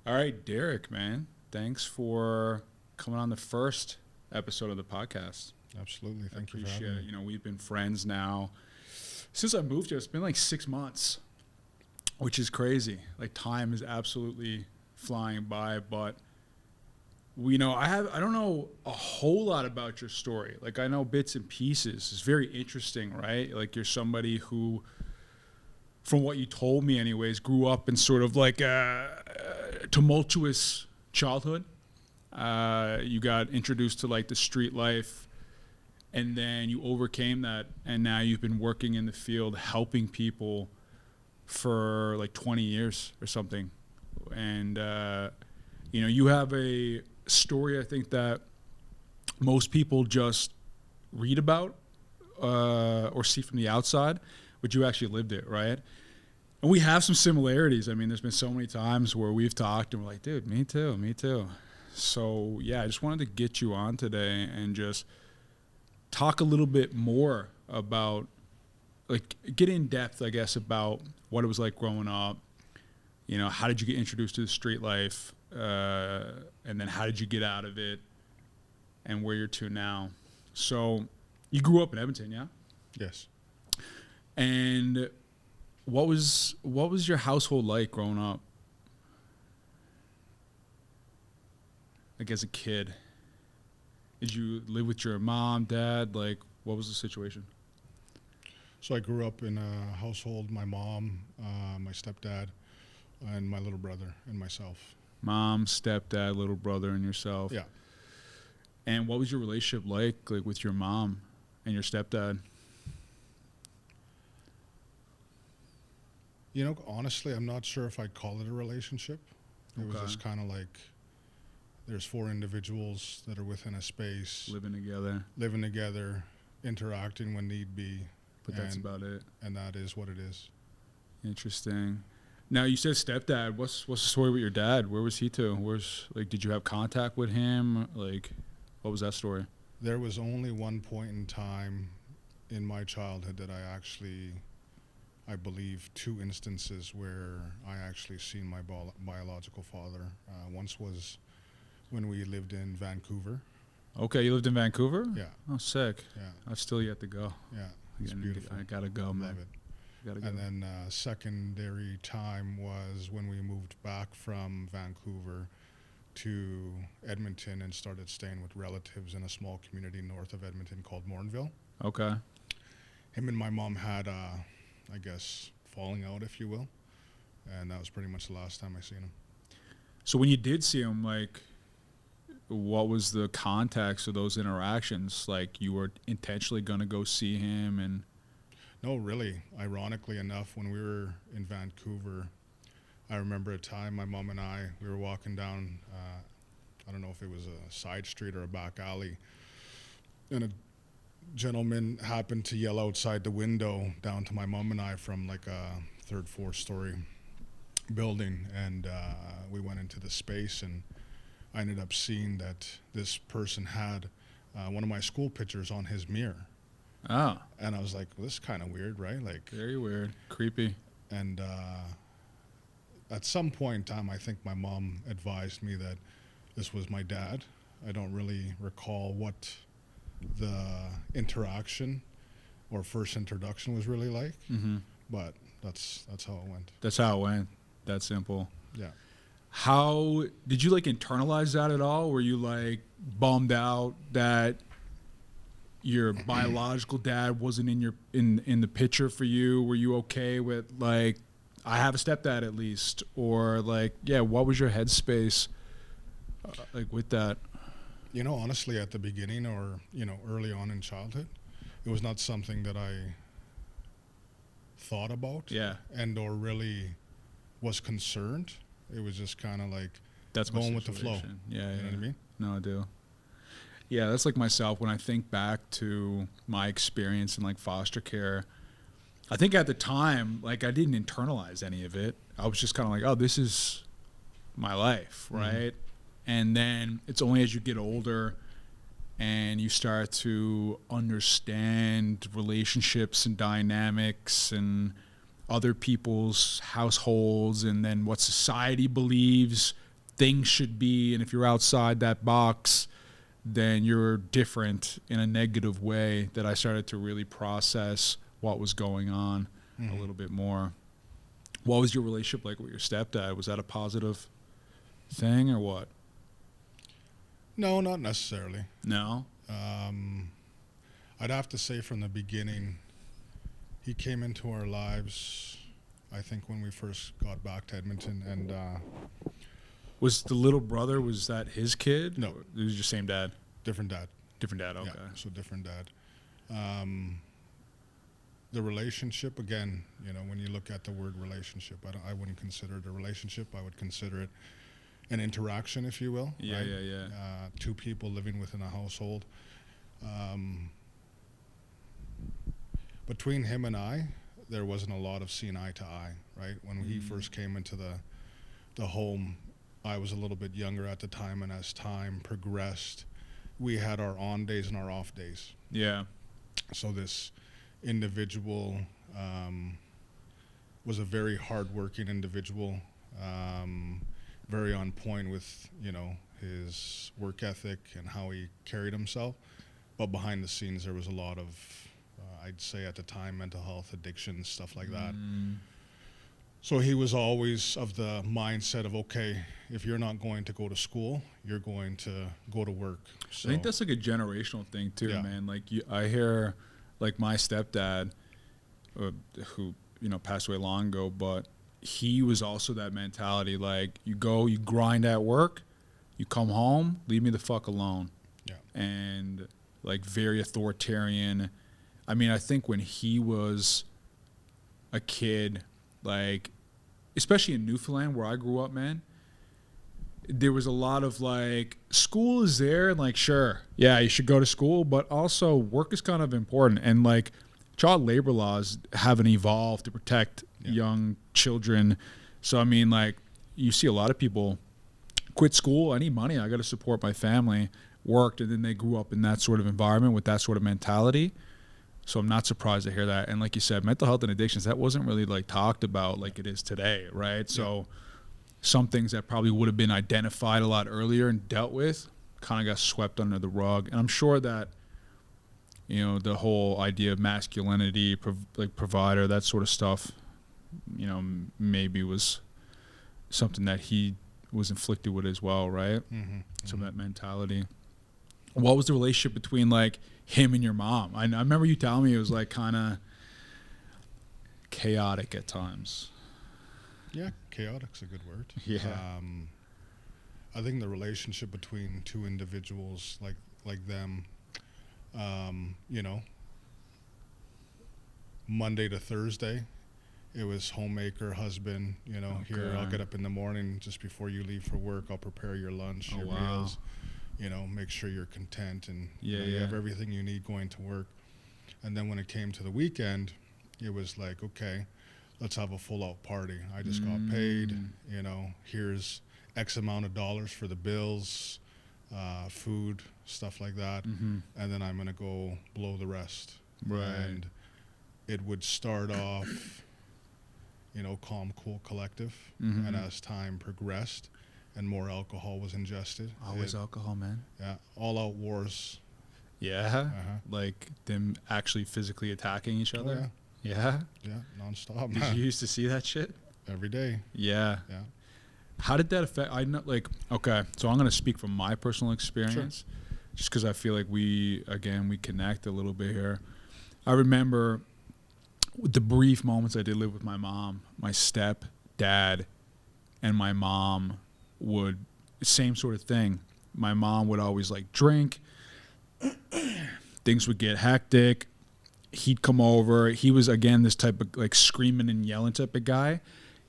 All right, Derek, man. Thanks for coming on the first episode of the podcast. Absolutely. I Thank you for appreciate having it. me. We've been friends now since I moved here. It's been like 6 months, which is crazy. Like time is absolutely flying by, but I don't know a whole lot about your story. Like I know bits and pieces. It's very interesting, right? Like you're somebody who, from what you told me anyways, grew up in sort of like a tumultuous childhood. You got introduced to like the street life, and then you overcame that, and now you've been working in the field helping people for like 20 years or something. And you have a story I think that most people just read about or see from the outside, but you actually lived it, right? And we have some similarities. I mean, there's been so many times where we've talked and we're like, dude, me too, me too. So, yeah, I just wanted to get you on today and just talk a little bit more about, like, get in depth, I guess, about what it was like growing up. How did you get introduced to the street life? And then how did you get out of it and where you're to now? So, you grew up in Edmonton, yeah? Yes. And what was your household like growing up? Like as a kid, did you live with your mom, dad? Like, what was the situation? So I grew up in a household, my mom, my stepdad, and my little brother and myself. Mom, stepdad, little brother, and yourself. Yeah. And what was your relationship like with your mom and your stepdad? Honestly, I'm not sure if I'd call it a relationship. It was Okay. just kind of like there's four individuals that are within a space, Living together, interacting when need be, but that's about it. and that is what it is. Interesting. Now you said stepdad. What's the story with your dad? Where was he to? Did you have contact with him? Like, what was that story? There was only one point in time in my childhood that I believe, two instances where I actually seen my biological father. Once was when we lived in Vancouver. Okay, you lived in Vancouver? Yeah, Oh, sick. yeah, I've still yet to go. yeah. It's beautiful. I gotta go, man. Love it. Gotta go. And then secondary time was when we moved back from Vancouver to Edmonton and started staying with relatives in a small community north of Edmonton called Mornville. Okay. Him and my mom had, I guess, falling out, if you will. And that was pretty much the last time I seen him. So when you did see him, like, what was the context of those interactions? Like, you were intentionally gonna go see him, and No, really. Ironically enough, when we were in Vancouver, I remember a time my mom and we were walking down, I don't know if it was a side street or a back alley, and a gentleman happened to yell outside the window down to my mom and I from like a third, fourth story building, and we went into the space, and I ended up seeing that this person had one of my school pictures on his mirror. oh, And I was like, well, this is kind of weird, right? Like, very weird, creepy. and at some point in time, I think my mom advised me that this was my dad. I don't really recall what the interaction or first introduction was really like, Mm-hmm. but that's how it went. That's how it went. That simple. Yeah. How did you like internalize that at all? Were you like bummed out that your biological dad wasn't in the picture for you? Were you okay with like, I have a stepdad at least, or like, yeah, what was your headspace like with that? Honestly, at the beginning or, early on in childhood, it was not something that I thought about Yeah, and or really was concerned. It was just kind of like that's my going with the flow. situation. Yeah, You know what I mean? No, I do. Yeah, that's like myself when I think back to my experience in like foster care. I think at the time, like I didn't internalize any of it. I was just kind of like, oh, this is my life, right? And then it's only as you get older and you start to understand relationships and dynamics and other people's households and then what society believes things should be, and if you're outside that box, then you're different in a negative way, that I started to really process what was going on a little bit more. What was your relationship like with your stepdad? Was that a positive thing or what? No, not necessarily. No? I'd have to say from the beginning, he came into our lives, I think, when we first got back to Edmonton. And Was the little brother, was that his kid? No. It was your same dad? different dad. Different dad, okay. Yeah, so different dad. The relationship, again, you know, when you look at the word relationship, I wouldn't consider it a relationship. I would consider it an interaction, if you will. Yeah, right? yeah. Two people living within a household. Between him and I, there wasn't a lot of seeing eye to eye, right? When he first came into the home, I was a little bit younger at the time, and as time progressed, we had our on days and our off days. Yeah. So this individual was a very hardworking individual, very on point with, you know, his work ethic and how he carried himself. But behind the scenes, there was a lot of, I'd say at the time, mental health, addiction, stuff like that. So he was always of the mindset of, okay, if you're not going to go to school, you're going to go to work. So, I think that's like a generational thing too, Yeah. man. Like I hear, like my stepdad, who, you know, passed away long ago, but he was also that mentality. Like, you go, you grind at work, you come home, leave me the fuck alone. Yeah. And like very authoritarian. I mean, I think when he was a kid, like, especially in Newfoundland where I grew up, man, there was a lot of like, school is there, and like, sure, yeah, you should go to school, but also work is kind of important. And like, child labor laws haven't evolved to protect young children. So I mean, like, you see a lot of people quit school, I need money, I got to support my family, worked, and then they grew up in that sort of environment with that sort of mentality. So I'm not surprised to hear that. And like you said, mental health and addictions, that wasn't really like talked about like it is today, right? So some things that probably would have been identified a lot earlier and dealt with kind of got swept under the rug. And I'm sure that, you know, the whole idea of masculinity, provider, that sort of stuff, you know, maybe was something that he was inflicted with as well, right? Some of that mentality. What was the relationship between like him and your mom? I remember you telling me it was like kind of chaotic at times. Yeah, chaotic's a good word. Yeah. I think the relationship between two individuals like them, you know, Monday to Thursday, it was homemaker, husband, you know, here, I'll get up in the morning just before you leave for work, I'll prepare your lunch, your meals, you know, make sure you're content and you know, you have everything you need going to work. And then when it came to the weekend, it was like, okay, let's have a full out party. I just got paid, you know, here's X amount of dollars for the bills, food, stuff like that. And then I'm going to go blow the rest. Right. And it would start off, you know, calm, cool, collective. And as time progressed and more alcohol was ingested. Always alcohol, man. Yeah. All out wars. Yeah. Like them actually physically attacking each other. Oh, yeah. Yeah. Nonstop. Did you used to see that shit? Every day. Yeah. Yeah. How did that affect? I know, like, okay, so I'm going to speak from my personal experience, just because I feel like we connect a little bit here. I remember the brief moments I did live with my mom, my stepdad and my mom would, same sort of thing. My mom would always like drink. Things would get hectic. He'd come over. He was, again, this type of like screaming and yelling type of guy.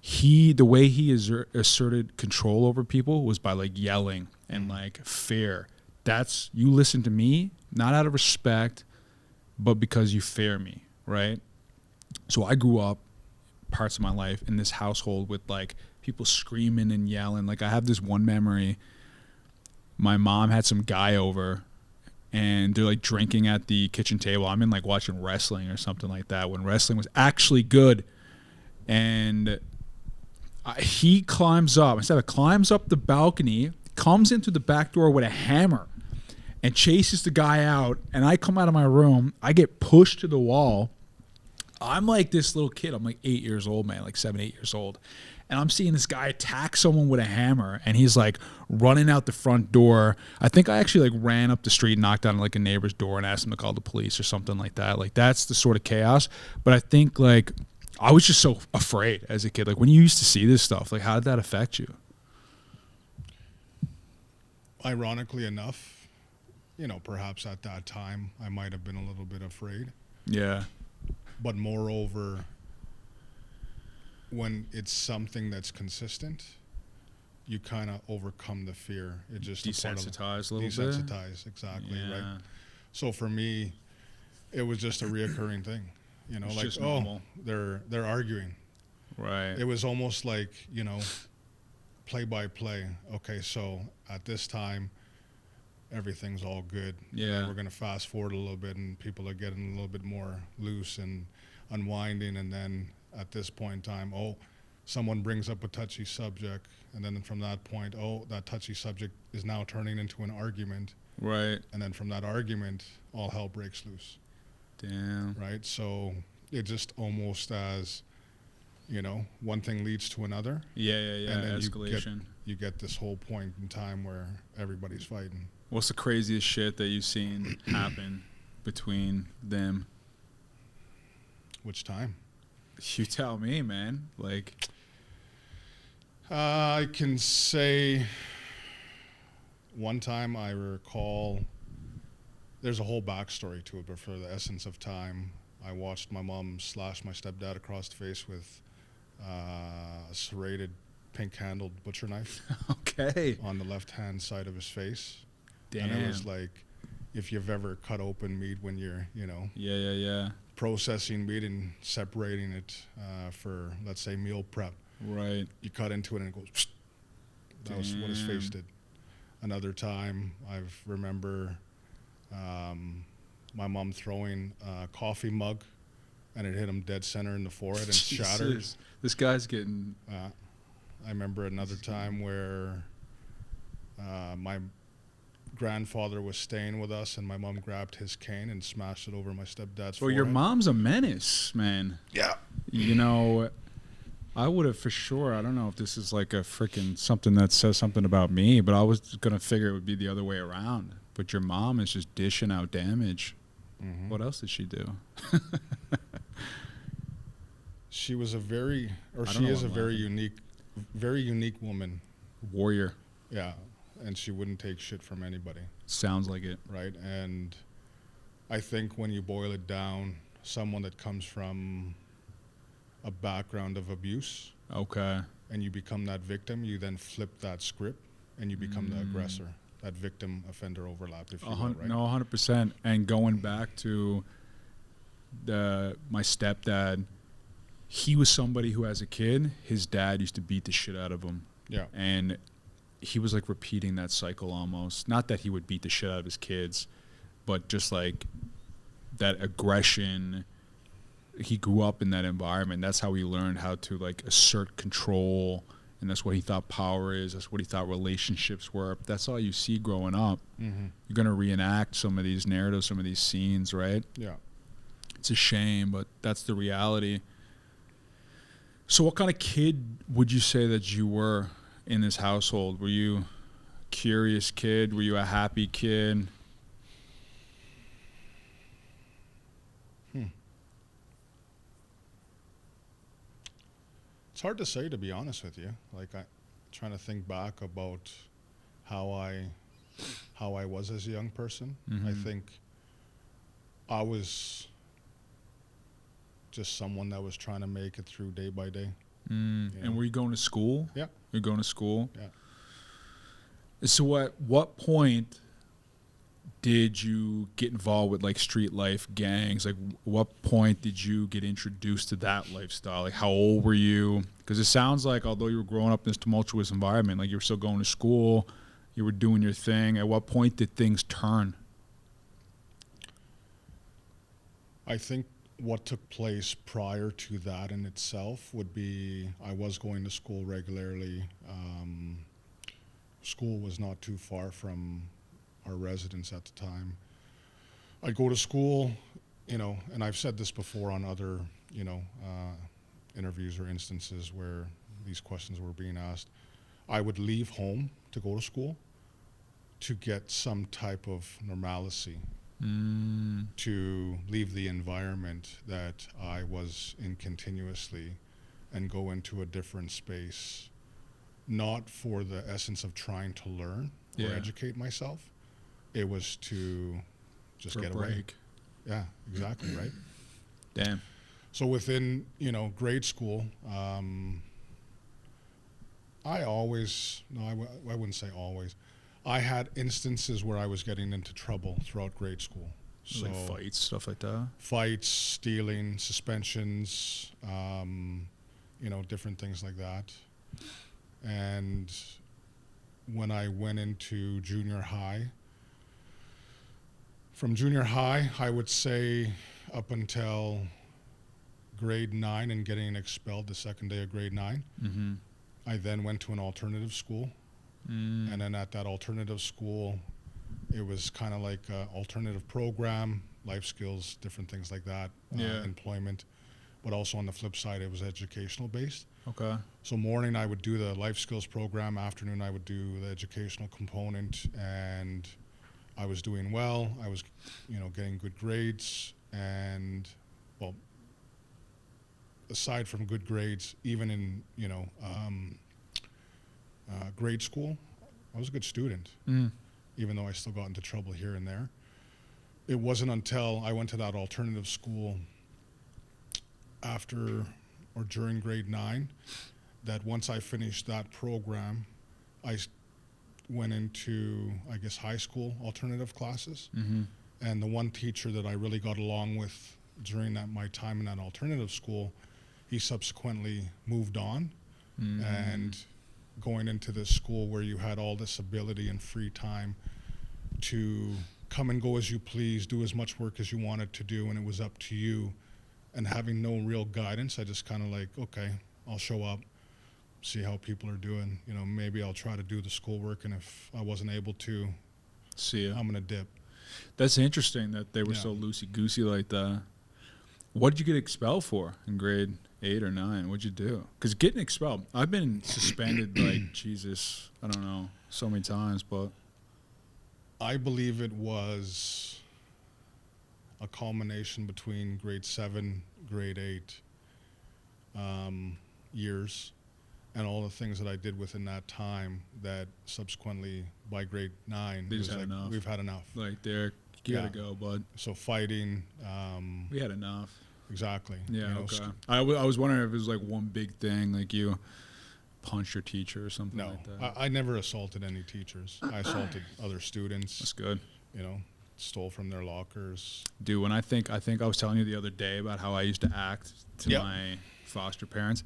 The way he asserted control over people was by like yelling and like fear. That's, you listen to me, not out of respect, but because you fear me, right? So I grew up parts of my life in this household with like people screaming and yelling. Like I have this one memory, my mom had some guy over and they're like drinking at the kitchen table. I'm in like watching wrestling or something like that when wrestling was actually good. And He climbs up. Instead of climbs up the balcony, comes into the back door with a hammer and chases the guy out. And I come out of my room. I get pushed to the wall. I'm like this little kid. I'm like 8 years old, man, like 7, 8 years old. And I'm seeing this guy attack someone with a hammer, and he's like running out the front door. I think I actually like ran up the street, knocked on like a neighbor's door, and asked him to call the police or something like that. Like that's the sort of chaos. But I think like I was just so afraid as a kid. Like when you used to see this stuff, like how did that affect you? Ironically enough, you know, perhaps at that time I might have been a little bit afraid. Yeah. But moreover, when it's something that's consistent, you kind of overcome the fear. It just desensitize a little bit. Desensitize, exactly, right? So for me, it was just a reoccurring thing. You know, It's like they're arguing. Right. It was almost like, you know, play by play. Okay, so at this time, everything's all good. Yeah. We're gonna fast forward a little bit, and people are getting a little bit more loose and unwinding, and then at this point in time, someone brings up a touchy subject, and then from that point, that touchy subject is now turning into an argument. Right. And then from that argument, all hell breaks loose. Damn. Right? So it just almost as, you know, one thing leads to another. Yeah. And then Escalation. You get this whole point in time where everybody's fighting. What's the craziest shit that you've seen happen between them? Which time? You tell me, man. Like, I can say one time I recall, there's a whole backstory to it, but for the essence of time, I watched my mom slash my stepdad across the face with a serrated, pink-handled butcher knife. Okay. On the left-hand side of his face. Damn. And it was like, if you've ever cut open meat when you're, you know, Yeah. processing meat and separating it for, let's say, meal prep. Right. You cut into it and it goes, psst. That was what his face did. Another time, I remember my mom throwing a coffee mug, and it hit him dead center in the forehead and shattered. This guy's getting... I remember another time where my grandfather was staying with us, and my mom grabbed his cane and smashed it over my stepdad's forehead. Your mom's a menace, man. Yeah. You know, I would have for sure, I don't know if this is like a freaking something that says something about me, but I was going to figure it would be the other way around. But your mom is just dishing out damage. Mm-hmm. What else did she do? She was a very unique woman. Warrior. Yeah. And she wouldn't take shit from anybody. Sounds like it. Right. And I think when you boil it down, someone that comes from a background of abuse. Okay. And you become that victim, you then flip that script and you become the aggressor. That victim offender overlap, if you will, right? No, 100%. And going back to my stepdad, he was somebody who, as a kid, his dad used to beat the shit out of him. Yeah. And he was like repeating that cycle almost. Not that he would beat the shit out of his kids, but just like that aggression. He grew up in that environment. That's how he learned how to like assert control. And that's what he thought power is. That's what he thought relationships were. That's all you see growing up. Mm-hmm. You're going to reenact some of these narratives, some of these scenes, right? Yeah. It's a shame, but that's the reality. So what kind of kid would you say that you were in this household? Were you a curious kid? Were you a happy kid? It's hard to say, to be honest with you. Like, I'm trying to think back about how I was as a young person. Mm-hmm. I think I was just someone that was trying to make it through day by day. And were you going to school? Yeah. You're going to school? Yeah. So at what point did you get involved with like street life, gangs? Like what point did you get introduced to that lifestyle? Like how old were you? Because it sounds like although you were growing up in this tumultuous environment, like you were still going to school, you were doing your thing. At what point did things turn? I think what took place prior to that in itself would be I was going to school regularly. School was not too far from our residence at the time. I'd go to school, you know, and I've said this before on other, you know, interviews or instances where these questions were being asked. I would leave home to go to school to get some type of normalcy, to leave the environment that I was in continuously and go into a different space, not for the essence of trying to learn or educate myself. It was to just get away. Yeah, exactly, right? Damn. So within, you know, grade school, I wouldn't say always. I had instances where I was getting into trouble throughout grade school. So like fights, stuff like that? Fights, stealing, suspensions, you know, different things like that. And when I went into junior high, from junior high, I would say up until grade 9 and getting expelled the second day of grade 9, I then went to an alternative school. And then at that alternative school, it was kind of like an alternative program, life skills, different things like that, employment. But also on the flip side, it was educational based. Okay. So morning I would do the life skills program, afternoon I would do the educational component, and I was doing well. I was, you know, getting good grades, and well, aside from good grades, even in, you know, grade school, I was a good student, even though I still got into trouble here and there. It wasn't until I went to that alternative school after or during grade 9 that once I finished that program, I went into, I guess, high school alternative classes. And the one teacher that I really got along with during my time in that alternative school, he subsequently moved on. And going into this school where you had all this ability and free time to come and go as you please, do as much work as you wanted to do, and it was up to you, and having no real guidance, I just kind of like, okay, I'll show up, see how people are doing, you know, maybe I'll try to do the schoolwork, and if I wasn't able to, see ya. I'm gonna dip. That's interesting that they were so loosey-goosey like that. What did you get expelled for in grade 8 or 9? What'd you do? Because getting expelled, I've been suspended like, Jesus, I don't know, so many times, but. I believe it was a culmination between grade 7, grade 8 years, and all the things that I did within that time that subsequently by grade 9, They just had enough. We've had enough. Like, Derek, you gotta go, bud. So fighting. We had enough. Exactly. Yeah, you know, okay. I was wondering if it was like one big thing, like you punched your teacher or something No, like that. I never assaulted any teachers. I assaulted other students. That's good. You know, stole from their lockers. Dude, when I think I was telling you the other day about how I used to act to my foster parents.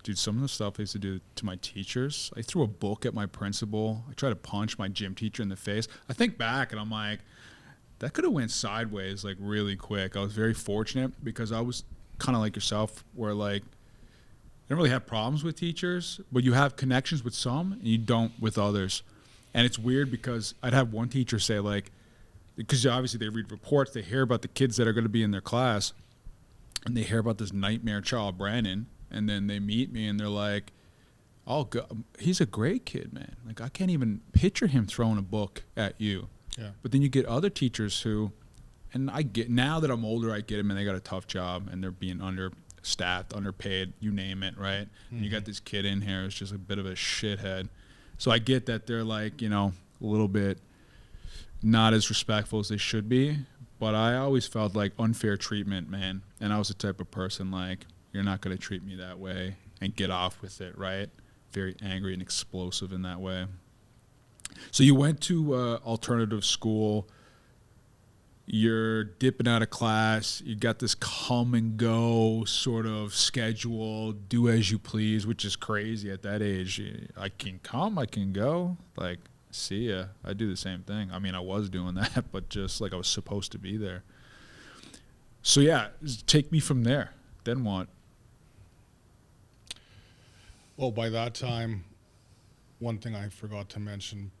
Dude, some of the stuff I used to do to my teachers, I threw a book at my principal. I tried to punch my gym teacher in the face. I think back and I'm like, that could have went sideways like really quick. I was very fortunate because I was kind of like yourself where like I don't really have problems with teachers, but you have connections with some and you don't with others. And it's weird because I'd have one teacher say like, because obviously they read reports, they hear about the kids that are going to be in their class, and they hear about this nightmare child, Brandon, and then they meet me and they're like, oh, he's a great kid, man. Like I can't even picture him throwing a book at you. Yeah. But then you get other teachers who, and I get, now that I'm older, I get them and they got a tough job and they're being understaffed, underpaid, you name it, right? And you got this kid in here who's just a bit of a shithead. So I get that they're like, you know, a little bit not as respectful as they should be. But I always felt like unfair treatment, man. And I was the type of person like, you're not going to treat me that way and get off with it, right? Very angry and explosive in that way. So you went to alternative school. You're dipping out of class. You got this come and go sort of schedule, do as you please, which is crazy at that age. I can come, I can go. Like, see ya. I do the same thing. I mean, I was doing that, but just like I was supposed to be there. So yeah, take me from there. Then what? Well, by that time, one thing I forgot to mention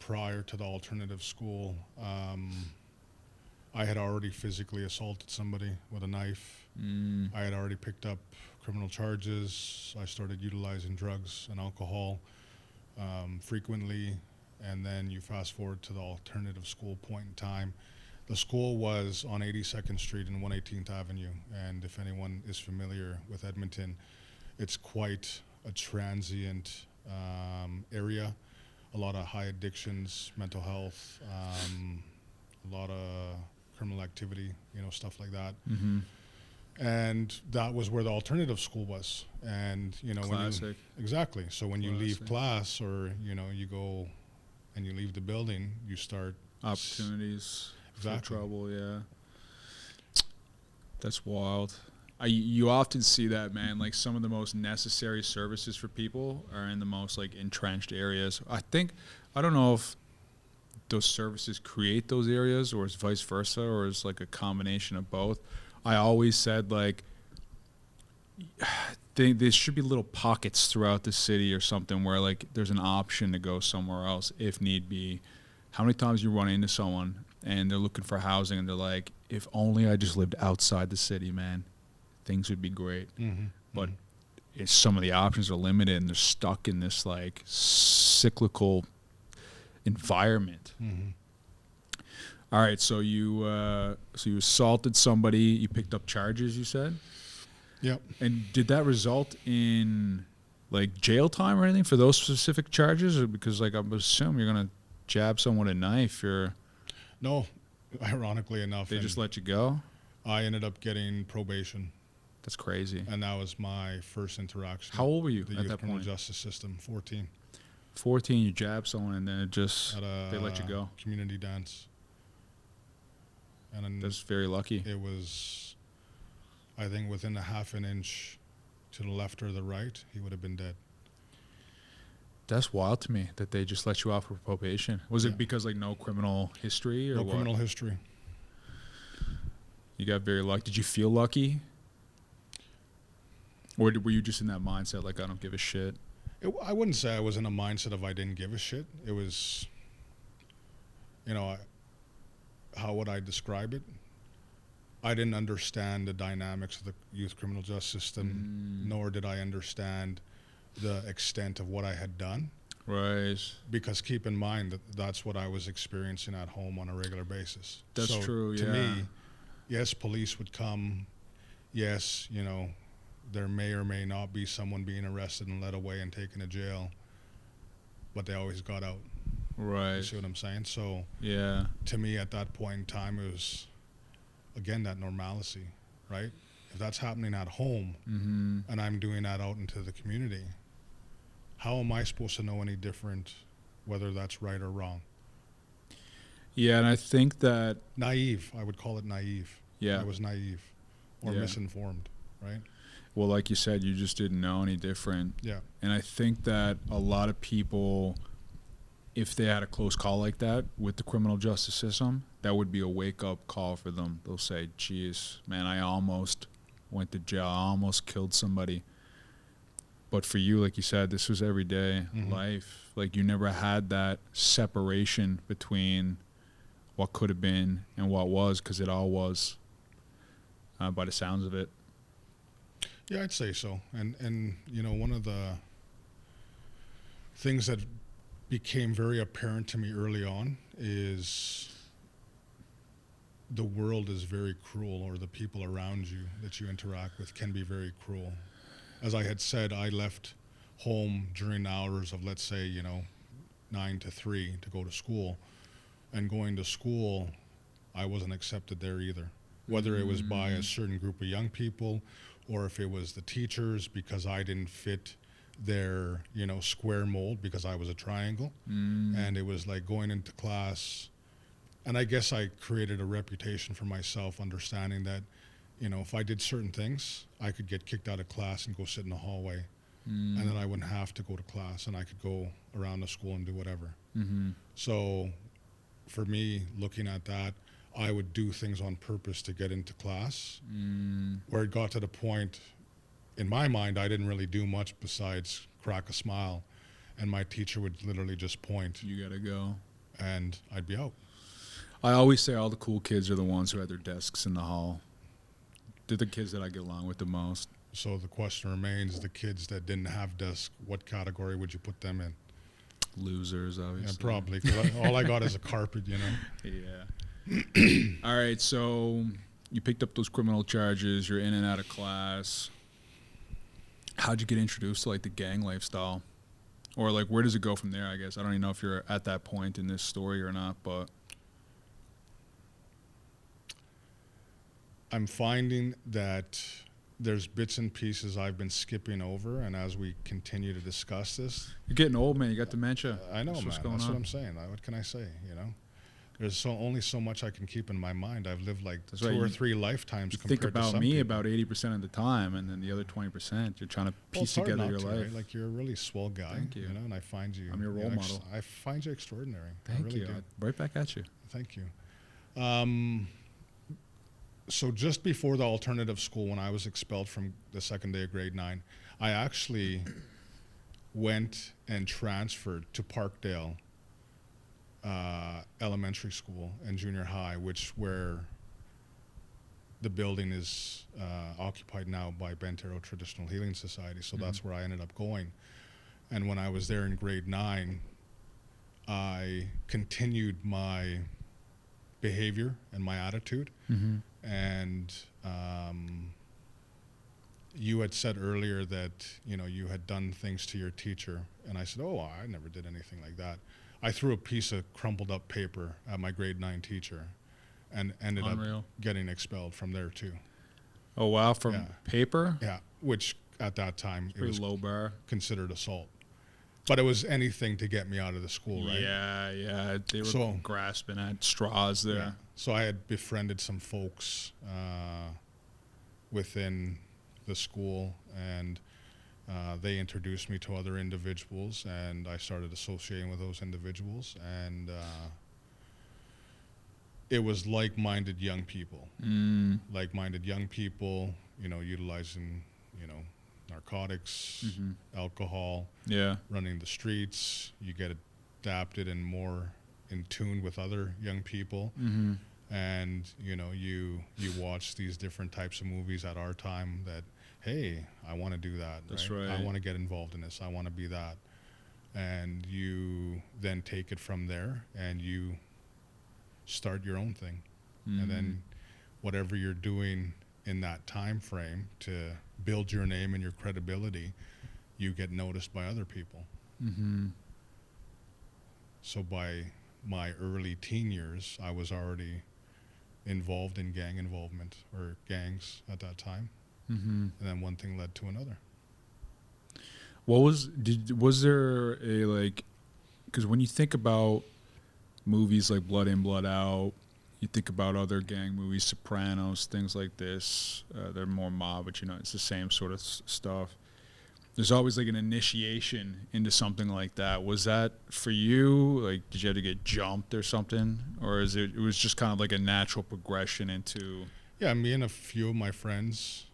prior to the alternative school, I had already physically assaulted somebody with a knife. I had already picked up criminal charges. I started utilizing drugs and alcohol frequently. And then you fast forward to the alternative school point in time. The school was on 82nd Street and 118th Avenue. And if anyone is familiar with Edmonton, it's quite a transient area. A lot of high addictions, mental health, a lot of criminal activity, stuff like that. And that was where the alternative school was. And, Classic. Exactly. So when you leave class or, you go and you leave the building, you start Opportunities Exactly. for trouble, yeah. That's wild. You often see that, man. Like, some of the most necessary services for people are in the most, like, entrenched areas. I don't know if those services create those areas or it's vice versa or it's, like, a combination of both. I always said, like, there should be little pockets throughout the city or something where, like, there's an option to go somewhere else if need be. How many times you run into someone and they're looking for housing and they're like, if only I just lived outside the city, man, things would be great. But some of the options are limited and they're stuck in this, like, cyclical environment. All right, so you assaulted somebody, you picked up charges, you said? Yep. And did that result in, like, jail time or anything for those specific charges? Or because, like, I would assume you're going to jab someone with a knife, No, ironically enough. They just let you go? I ended up getting probation. That's crazy. And that was my first interaction. How old were you the at youth that criminal point? justice system, 14. 14, you jab someone and then they let you go. Community dance. And then That's very lucky. it was, I think, within a half an inch to the left or the right, he would have been dead. That's wild to me that they just let you off for probation. Was it because, like, no criminal history or No what? criminal history. You got very lucky. Did you feel lucky? Or were you just in that mindset, like, I don't give a shit? I wouldn't say I was in a mindset of I didn't give a shit. It was, how would I describe it? I didn't understand the dynamics of the youth criminal justice system, nor did I understand the extent of what I had done. Right. Because keep in mind that that's what I was experiencing at home on a regular basis. That's true, To me, yes, police would come. Yes, there may or may not be someone being arrested and led away and taken to jail, but they always got out. Right. You see what I'm saying? So Yeah. to me at that point in time, it was, again, that normalcy, right? If that's happening at home and I'm doing that out into the community, how am I supposed to know any different whether that's right or wrong? Yeah, and I think that... Naive. I would call it naive. Yeah. I was naive or misinformed, right? Well, like you said, you just didn't know any different. Yeah. And I think that a lot of people, if they had a close call like that with the criminal justice system, that would be a wake-up call for them. They'll say, geez, man, I almost went to jail. I almost killed somebody. But for you, like you said, this was everyday life. Like, you never had that separation between what could have been and what was, because it all was, by the sounds of it. Yeah, I'd say so. And one of the things that became very apparent to me early on is the world is very cruel, or the people around you that you interact with can be very cruel. As I had said, I left home during hours of, let's say, 9 to 3 to go to school. And going to school, I wasn't accepted there either. Whether it was by a certain group of young people or if it was the teachers because I didn't fit their, square mold because I was a triangle. And it was like going into class. And I guess I created a reputation for myself, understanding that, if I did certain things, I could get kicked out of class and go sit in the hallway. And then I wouldn't have to go to class and I could go around the school and do whatever. So for me, looking at that, I would do things on purpose to get into class, where it got to the point, in my mind, I didn't really do much besides crack a smile, and my teacher would literally just point. You gotta go. And I'd be out. I always say all the cool kids are the ones who had their desks in the hall. They're the kids that I get along with the most. So the question remains, the kids that didn't have desks, what category would you put them in? Losers, obviously. Yeah, probably, because all I got is a carpet, Yeah. All right, so you picked up those criminal charges. You're in and out of class. How'd you get introduced to, like, the gang lifestyle? Or, like, where does it go from there, I guess? I don't even know if you're at that point in this story or not, but... I'm finding that there's bits and pieces I've been skipping over, and as we continue to discuss this... You're getting old, man. You got dementia. I know, man. That's What I'm saying. What can I say, There's only so much I can keep in my mind. I've lived like That's two right. or three lifetimes You compared think to about some me people. about 80% of the time, and then the other 20%, you're trying to Well, piece it's hard together not your to, life. right? Like, you're a really swell guy. Thank you. And I find you... I'm your role model. I find you extraordinary. Thank I really you. do. Right back at you. Thank you. So just before the alternative school, when I was expelled from the second day of grade 9, I actually went and transferred to Parkdale Elementary School and Junior High, where the building is occupied now by Bentero Traditional Healing Society. So that's where I ended up going. And when I was there in grade 9, I continued my behavior and my attitude. And you had said earlier that, you had done things to your teacher. And I said, oh, I never did anything like that. I threw a piece of crumpled up paper at my grade 9 teacher and ended Unreal. up getting expelled from there too. Oh, wow. From paper? Yeah, which at that time it was Pretty low bar. considered assault. But it was anything to get me out of the school, right? Yeah. They were So- grasping at straws there. Yeah. So I had befriended some folks within the school, and they introduced me to other individuals, and I started associating with those individuals, and it was like-minded young people. Like-minded young people, utilizing, narcotics, alcohol, running the streets. You get adapted and more in tune with other young people. And you watch these different types of movies at our time that, hey, I want to do that. That's right. I want to get involved in this. I want to be that. And you then take it from there and you start your own thing. And then whatever you're doing in that time frame to build your name and your credibility, you get noticed by other people. So by my early teen years, I was already involved in gang involvement, or gangs at that time. And then one thing led to another. Was there a, like, because when you think about movies like Blood In, Blood Out, you think about other gang movies, Sopranos, things like this. They're more mob, but it's the same sort of stuff. There's always like an initiation into something like that. Was that for you? Like, did you have to get jumped or something? Or it was just kind of like a natural progression into... Yeah, me and a few of my friends,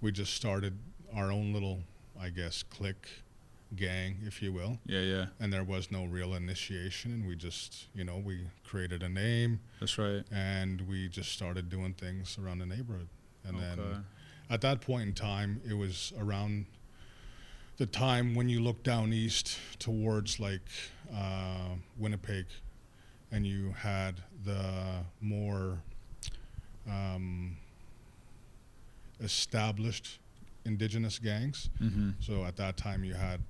we just started our own little, I guess, clique, gang, if you will. Yeah. And there was no real initiation, and we just, we created a name. That's right. And we just started doing things around the neighborhood. And then at that point in time, it was around the time when you look down east towards like Winnipeg, and you had the more established Indigenous gangs. So at that time you had,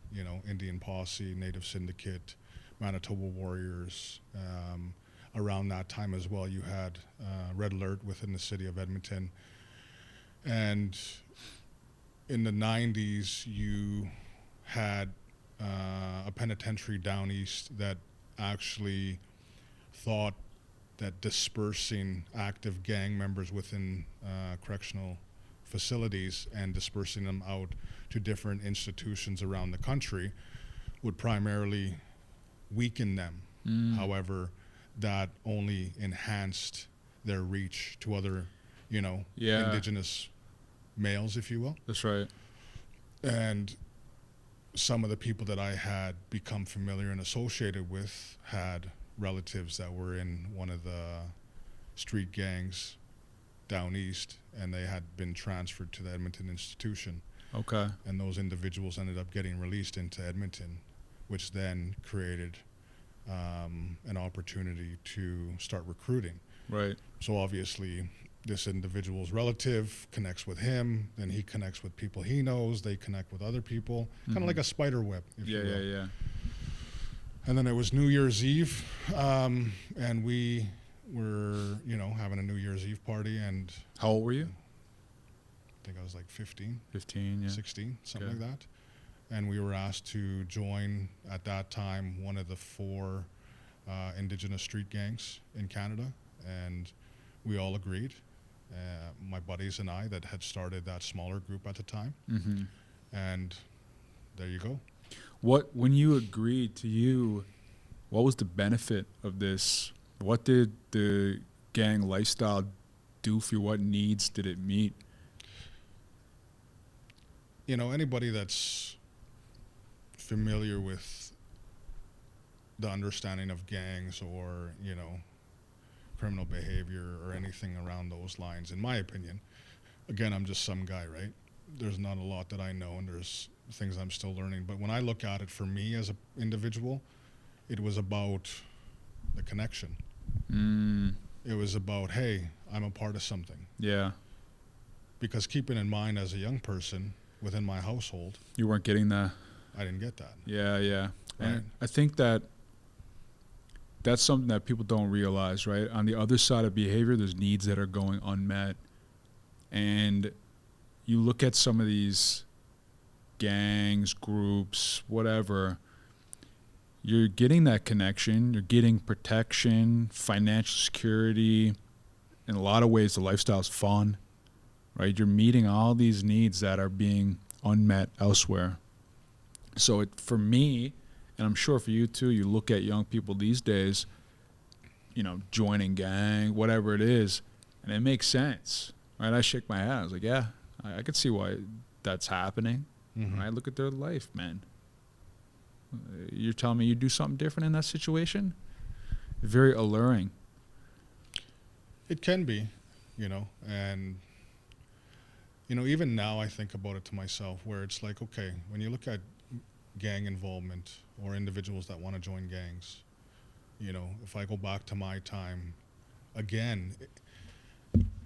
Indian Posse, Native Syndicate, Manitoba Warriors. Around that time as well, you had Red Alert within the city of Edmonton. And in the 90s, you had a penitentiary down east that actually thought that dispersing active gang members within correctional facilities and dispersing them out to different institutions around the country would primarily weaken them. However, that only enhanced their reach to other, Yeah. Indigenous males, if you will. That's right. And some of the people that I had become familiar and associated with had relatives that were in one of the street gangs down east, and they had been transferred to the Edmonton institution. Okay. And those individuals ended up getting released into Edmonton, which then created an opportunity to start recruiting. Right. So obviously, this individual's relative connects with him, then he connects with people he knows, they connect with other people, kind of like a spider web, if you will. Yeah. And then it was New Year's Eve, and we were, having a New Year's Eve party, and How old were you? I think I was like 15, 15, yeah. 16, something Okay. like that. And we were asked to join, at that time, one of the 4 Indigenous street gangs in Canada, and we all agreed. My buddies and I that had started that smaller group at the time, Mm-hmm. and there you go. When you agreed what was the benefit of this? What did the gang lifestyle do for you? What needs did it meet? Anybody that's familiar with the understanding of gangs or, criminal behavior or anything around those lines, in my opinion, again, I'm just some guy, right? There's not a lot that I know, and there's things I'm still learning. But when I look at it, for me as an individual, it was about the connection. It was about, hey, I'm a part of something. Yeah. Because keeping in mind, as a young person within my household, You weren't getting that. I didn't get that. Yeah. Right. And I think that's something that people don't realize, right? On the other side of behavior, there's needs that are going unmet. And you look at some of these gangs, groups, whatever, you're getting that connection, you're getting protection, financial security. In a lot of ways, the lifestyle's fun, right? You're meeting all these needs that are being unmet elsewhere. So for me, and I'm sure for you too, you look at young people these days, joining gang, whatever it is, and it makes sense, right? I shake my head. I was like, yeah, I could see why that's happening, Mm-hmm. right? Look at their life, man. You're telling me you do something different in that situation? Very alluring. It can be, and, even now I think about it to myself where it's like, okay, when you look at gang involvement or individuals that want to join gangs, if I go back to my time, again,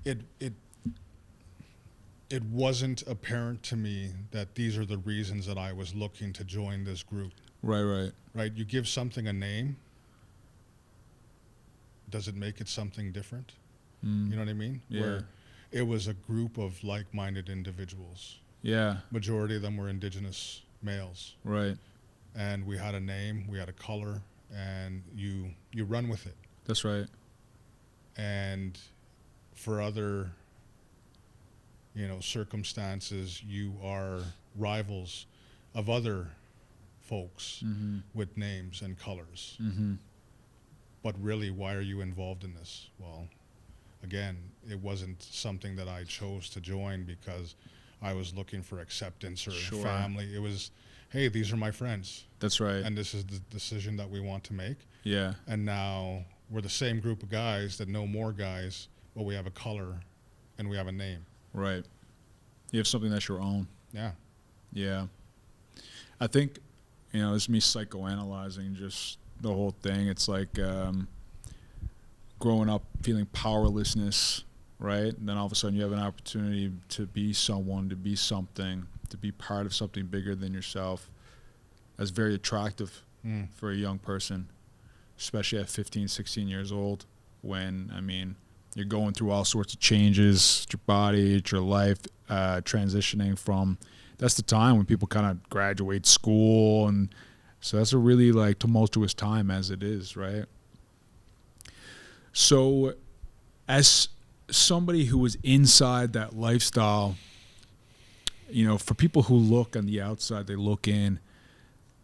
it wasn't apparent to me that these are the reasons that I was looking to join this group. Right. Right? You give something a name, does it make it something different? You know what I mean? Yeah. Where it was a group of like-minded individuals. Yeah, Majority of them were Indigenous males. right. And we had a name, we had a color, and you run with it. That's right. And for other, circumstances, you are rivals of other folks Mm-hmm. with names and colors. Mm-hmm. But really, why are you involved in this? Well, again, it wasn't something that I chose to join because I was looking for acceptance or Sure. family. It was, hey, these are my friends, That's right. and this is the decision that we want to make. Yeah. And now we're the same group of guys that know more guys, but we have a color and we have a name. Right. You have something that's your own. Yeah. Yeah. I think, it's me psychoanalyzing just the whole thing. It's like growing up feeling powerlessness, right? And then all of a sudden you have an opportunity to be someone, to be something, to be part of something bigger than yourself. That's very attractive for a young person, especially at 15, 16 years old, when, you're going through all sorts of changes, your body, your life, transitioning from, that's the time when people kind of graduate school, and so that's a really tumultuous time as it is, right? So as somebody who was inside that lifestyle, for people who look on the outside, they look in,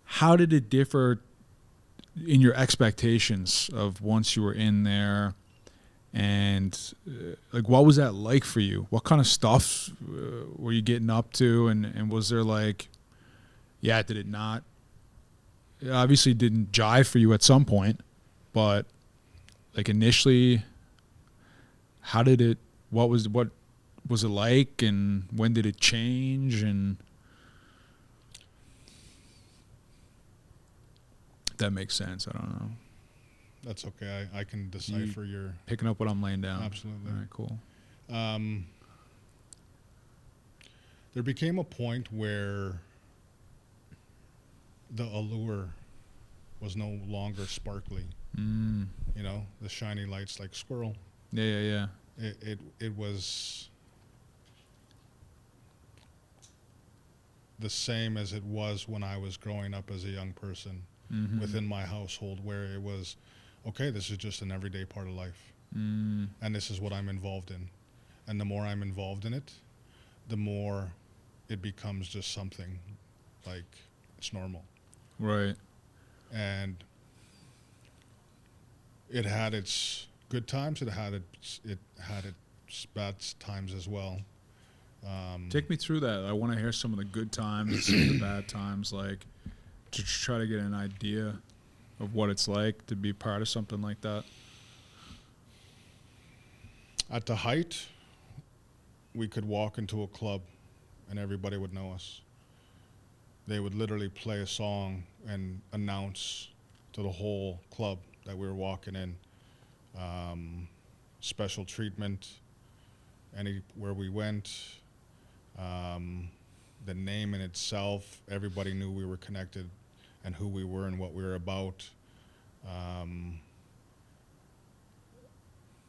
how did it differ in your expectations of once you were in there, and like, what was that like for you? What kind of stuff were you getting up to, and was there like, yeah, did it not? It obviously didn't jive for you at some point, but like initially, how did it? What was it like, and when did it change? And if that makes sense. I don't know. That's okay. I can decipher your Picking up what I'm laying down. Absolutely. All right, cool. There became a point where the allure was no longer sparkly. You know, the shiny lights like squirrel. Yeah. It was the same as it was when I was growing up as a young person within my household, where it was, okay, this is just an everyday part of life. And this is what I'm involved in. And the more I'm involved in it, the more it becomes just something like it's normal. Right. And it had its good times. It had its bad times as well. Take me through that. I want to hear some of the good times and some of the bad times, like to try to get an idea of what it's like to be part of something like that. At the height, we could walk into a club and everybody would know us. They would literally play a song and announce to the whole club that we were walking in. Special treatment anywhere we went. The name in itself, everybody knew we were connected and who we were and what we were about.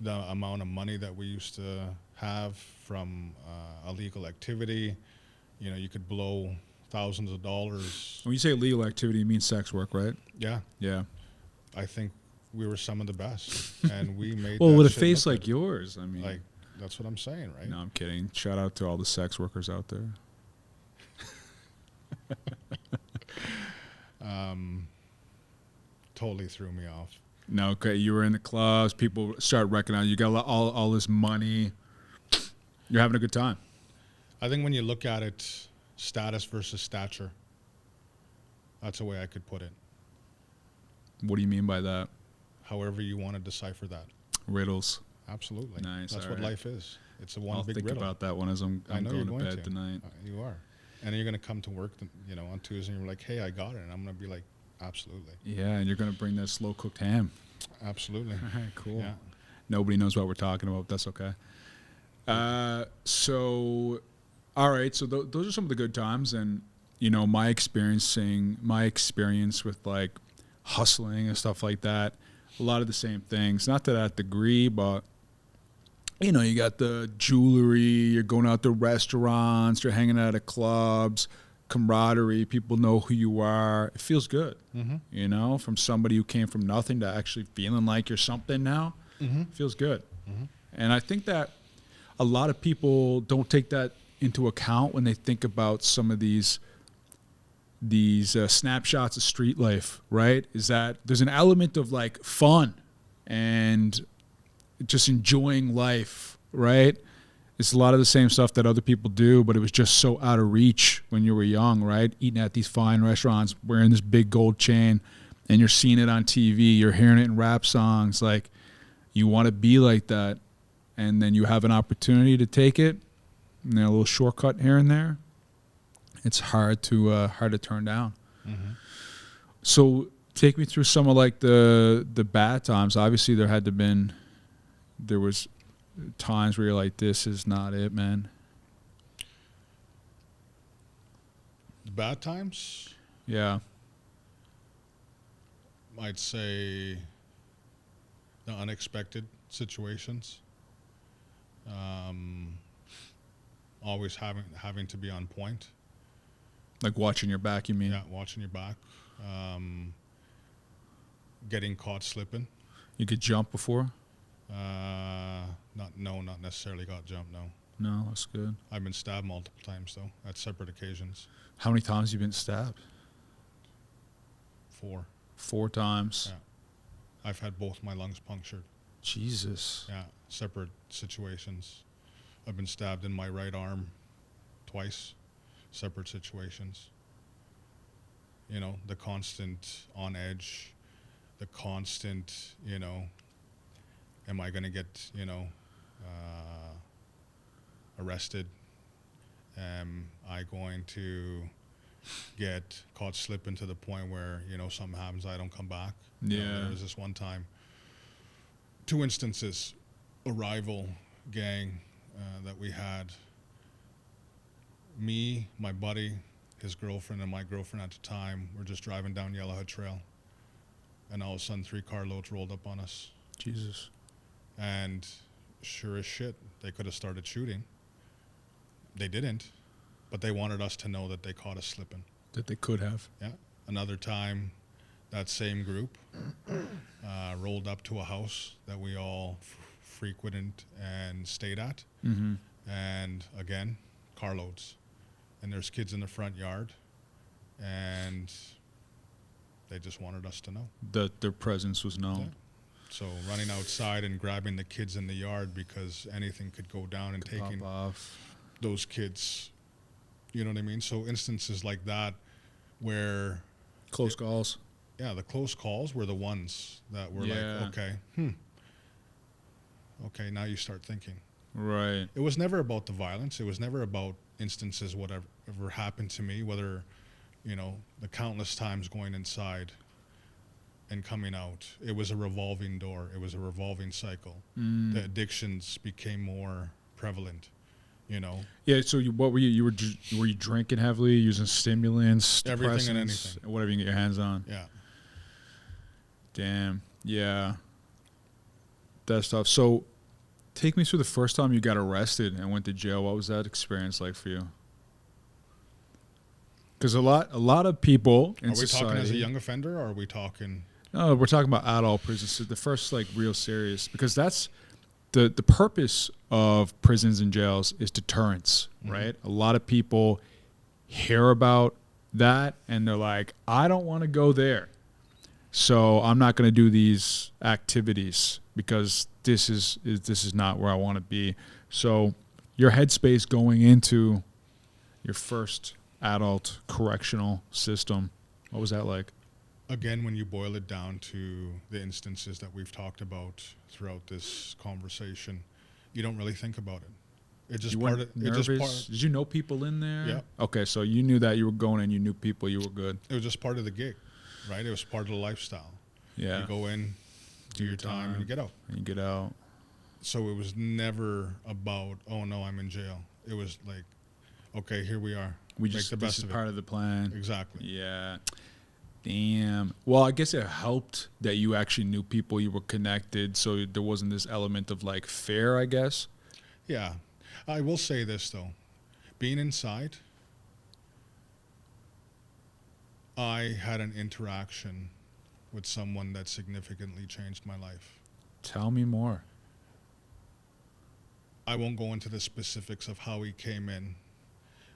The amount of money that we used to have from illegal activity, you know, you could blow thousands of dollars. When you say illegal activity, you mean sex work, right? Yeah. Yeah. I think we were some of the best, and we made. Well, that with a shit face look like good. yours, I mean. Like, that's what I'm saying, right? No, I'm kidding. Shout out to all the sex workers out there. Totally threw me off. No, okay. You were in the clubs. People start recognizing you got all this money. You're having a good time. I think when you look at it, status versus stature, that's a way I could put it. What do you mean by that? However you want to decipher that. Riddles. Absolutely. Nice. That's all what right. life is. It's a one I'll big think riddle. about that one as I'm I know going you're to going bed to. tonight. You are. And you're going to come to work, on Tuesday, and you're like, hey, I got it. And I'm going to be like, absolutely. Yeah, and you're going to bring that slow-cooked ham. Absolutely. All right, cool. Yeah. Nobody knows what we're talking about. That's okay. So, all right. So those are some of the good times, and my experience with like hustling and stuff like that. A lot of the same things. Not to that degree, but you got the jewelry. You're going out to restaurants. You're hanging out at clubs. Camaraderie. People know who you are. It feels good. Mm-hmm. From somebody who came from nothing to actually feeling like you're something now. Mm-hmm. It feels good. Mm-hmm. And I think that a lot of people don't take that into account when they think about some of these snapshots of street life, right? Is that there's an element of like fun and just enjoying life, right? It's a lot of the same stuff that other people do, but it was just so out of reach when you were young, right? Eating at these fine restaurants, wearing this big gold chain, and you're seeing it on TV, you're hearing it in rap songs. Like, you want to be like that, and then you have an opportunity to take it, and a little shortcut here and there. It's hard to turn down. Mm-hmm. So take me through some of like the bad times. Obviously, there was times where you're like, this is not it, man. The bad times, Yeah. I'd say the unexpected situations. Always having to be on point. Like watching your back, you mean? Yeah, watching your back. Getting caught slipping. You could jump before? Not necessarily got jumped, no. No, that's good. I've been stabbed multiple times, though, at separate occasions. How many times have you been stabbed? 4. 4 times. Yeah. I've had both my lungs punctured. Jesus. Yeah, separate situations. I've been stabbed in my right arm twice, separate situations. You know, the constant on edge, the constant, you know, am I going to get, you know, arrested? Am I going to get caught slipping to the point where, you know, something happens, I don't come back? Yeah. You know, there was this one time, 2 instances, a rival gang that we had. Me, my buddy, his girlfriend, and my girlfriend at the time were just driving down Yellowhead Trail. And all of a sudden, 3 carloads rolled up on us. Jesus. And sure as shit, they could have started shooting. They didn't, but they wanted us to know that they caught us slipping. That they could have. Yeah. Another time, that same group rolled up to a house that we all frequented and stayed at. Mm-hmm. And again, carloads. And there's kids in the front yard, and they just wanted us to know. That their presence was known. Yeah. So running outside and grabbing the kids in the yard because anything could go down and Could taking pop off. those kids, you know what I mean? So instances like that where... Close calls. Yeah, the close calls were the ones that were Yeah. like, okay, now you start thinking. Right. It was never about the violence. It was never about instances, whatever happened to me, whether, you know, the countless times going inside and coming out. It was a revolving door. It was a revolving cycle. Mm. The addictions became more prevalent, you know. Yeah, so what were you? Were you drinking heavily, using stimulants, Everything and depressants, anything. whatever you can get your hands on? Yeah. Damn. Yeah. That's tough. So, take me through the first time you got arrested and went to jail. What was that experience like for you? Because a lot of people in society. Are we talking as a young offender, or are we talking? No, we're talking about adult prisons. So the first, like, real serious, because that's the purpose of prisons and jails is deterrence, right? A lot of people hear about that and they're like, I don't want to go there, so I'm not going to do these activities because this is not where I want to be. So your headspace going into your first adult correctional system, what was that like? Again, when you boil it down to the instances that we've talked about throughout this conversation, you don't really think about it. It just You part weren't of, it just nervous? part, Did you know people in there? Yeah. Okay, so you knew that you were going and you knew people, you were good. it was just part of the gig, right? It was part of the lifestyle. Yeah. You go in, do your time, and you get out. And you get out. So it was never about, oh no, I'm in jail. It was like, okay, here we are. We Make just, the this best is of part it. of the plan. Exactly. Yeah. Damn. Well, I guess it helped that you actually knew people, you were connected, so there wasn't this element of like fear, I guess. Yeah. I will say this though. Being inside, I had an interaction with someone that significantly changed my life. Tell me more. I won't go into the specifics of how he came in,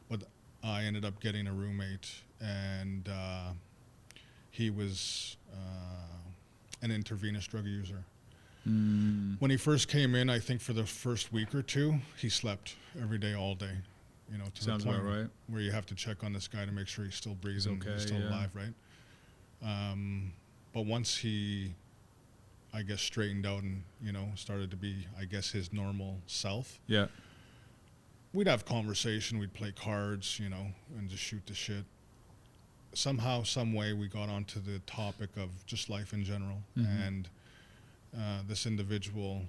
but I ended up getting a roommate, and he was an intravenous drug user. When he first came in, I think for the first week or two, he slept every day, all day. You know, to Sounds the point about right. where you have to check on this guy to make sure he's still breathing, okay, he's still yeah. alive, right? But once he, I guess, straightened out and, you know, started to be, I guess, his normal self, Yeah. we'd have conversation, we'd play cards, you know, and just shoot the shit. Somehow, some way, we got onto the topic of just life in general. And this individual,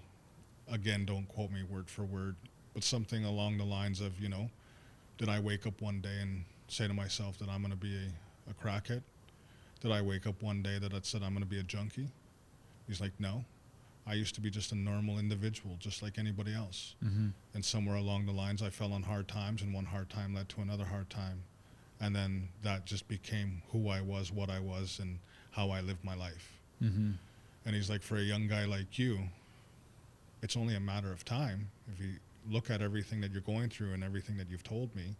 again, don't quote me word for word, but something along the lines of, you know, did I wake up one day and say to myself that I'm going to be a crackhead? Did I wake up one day that I said I'm going to be a junkie? He's like, no. I used to be just a normal individual, just like anybody else. And somewhere along the lines, I fell on hard times, and one hard time led to another hard time. And then that just became who I was, what I was, and how I lived my life. And he's like, for a young guy like you, it's only a matter of time. If you look at everything that you're going through and everything that you've told me,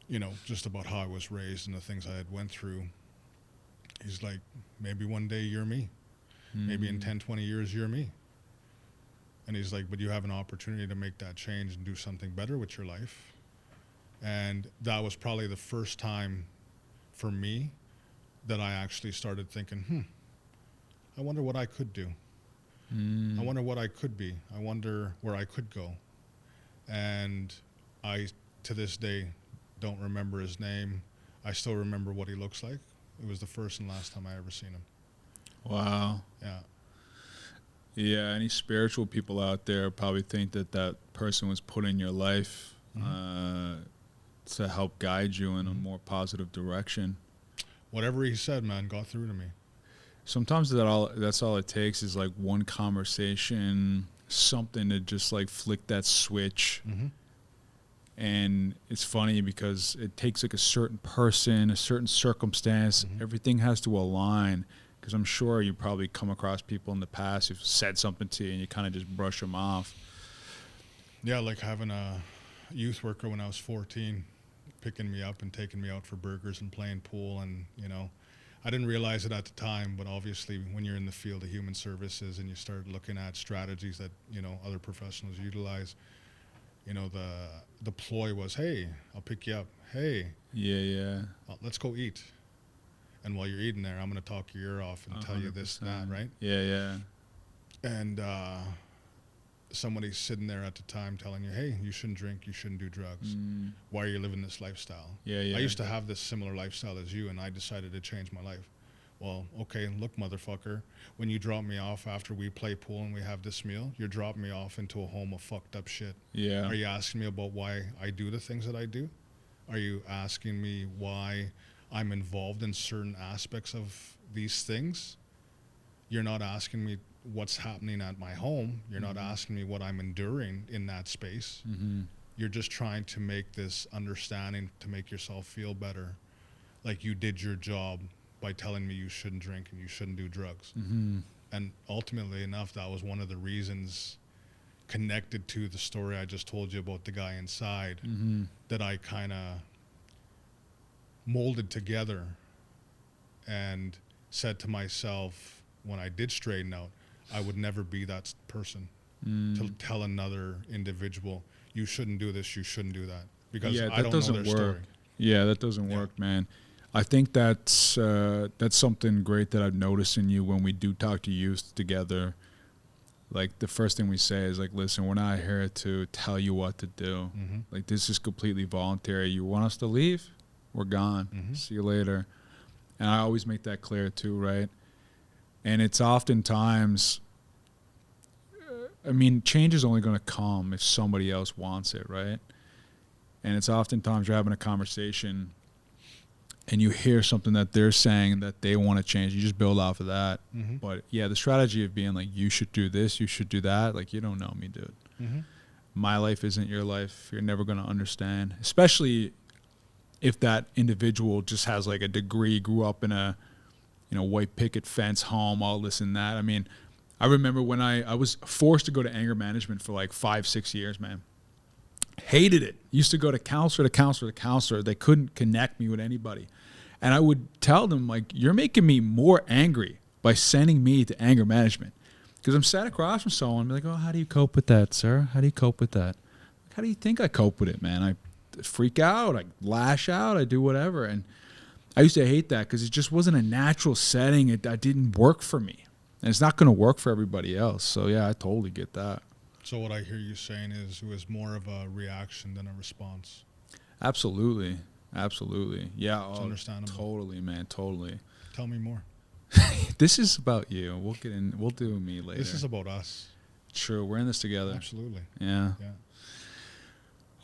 you know, just about how I was raised and the things I had went through, He's like, maybe one day you're me. Maybe in 10, 20 years, you're me. And he's like, but you have an opportunity to make that change and do something better with your life. And that was probably the first time for me that I actually started thinking, I wonder what I could do. I wonder what I could be. I wonder where I could go. And I, to this day, don't remember his name. I still remember what he looks like. It was the first and last time I ever seen him. Wow. Yeah. Yeah, any spiritual people out there probably think that that person was put in your life to help guide you in a more positive direction. Whatever he said, man, got through to me. Sometimes that's all it takes is like one conversation, something to just like flick that switch. And it's funny because it takes like a certain person, a certain circumstance, everything has to align. Because I'm sure you probably come across people in the past who've said something to you and you kind of just brush them off. Yeah, like having a youth worker when I was 14 picking me up and taking me out for burgers and playing pool. And, you know, I didn't realize it at the time, but obviously when you're in the field of human services and you start looking at strategies that, you know, other professionals utilize, you know, the ploy was, hey, I'll pick you up. Hey, let's go eat. And while you're eating there, I'm going to talk your ear off and 100%. Tell you this, that, right? Yeah. And somebody's sitting there at the time telling you, hey, you shouldn't drink, you shouldn't do drugs. Why are you living this lifestyle? Yeah. I used to have this similar lifestyle as you, and I decided to change my life. Well, okay, look, motherfucker, when you drop me off after we play pool and we have this meal, you're dropping me off into a home of fucked up shit. Yeah. Are you asking me about why I do the things that I do? Are you asking me why I'm involved in certain aspects of these things? You're not asking me what's happening at my home. You're not asking me what I'm enduring in that space. You're just trying to make this understanding to make yourself feel better. Like you did your job by telling me you shouldn't drink and you shouldn't do drugs. And ultimately enough, that was one of the reasons connected to the story I just told you about the guy inside that I kind of molded together and said to myself when I did straighten out, I would never be that person to tell another individual, you shouldn't do this, you shouldn't do that. Because I don't know their story. Yeah, that doesn't work, man. I think that's something great that I've noticed in you when we do talk to youth together. Like the first thing we say is like, listen, we're not here to tell you what to do. Like this is completely voluntary. You want us to leave? We're gone. See you later. And I always make that clear too, right? And it's oftentimes, I mean, change is only going to come if somebody else wants it, right? And it's oftentimes you're having a conversation and you hear something that they're saying that they want to change. You just build off of that. But yeah, the strategy of being like, you should do this, you should do that. Like, you don't know me, dude. My life isn't your life. You're never going to understand, especially if that individual just has like a degree, grew up in a, you know, white picket fence home, all this and that. I mean, I remember when I was forced to go to anger management for like 5-6 years, man. Hated it. Used to go to counselor to counselor to counselor. They couldn't connect me with anybody. And I would tell them, like, you're making me more angry by sending me to anger management. Because I'm sat across from someone and be like, oh, how do you cope with that, sir? How do you cope with that? How do you think I cope with it, man? I freak out, I lash out, I do whatever. And I used to hate that because it just wasn't a natural setting. It didn't work for me. And it's not going to work for everybody else. So, yeah, I totally get that. So what I hear you saying is it was more of a reaction than a response. Absolutely. Absolutely. Yeah. It's understandable. Totally, man. Totally. Tell me more. This is about you. We'll do me later. This is about us. True. We're in this together. Absolutely. Yeah.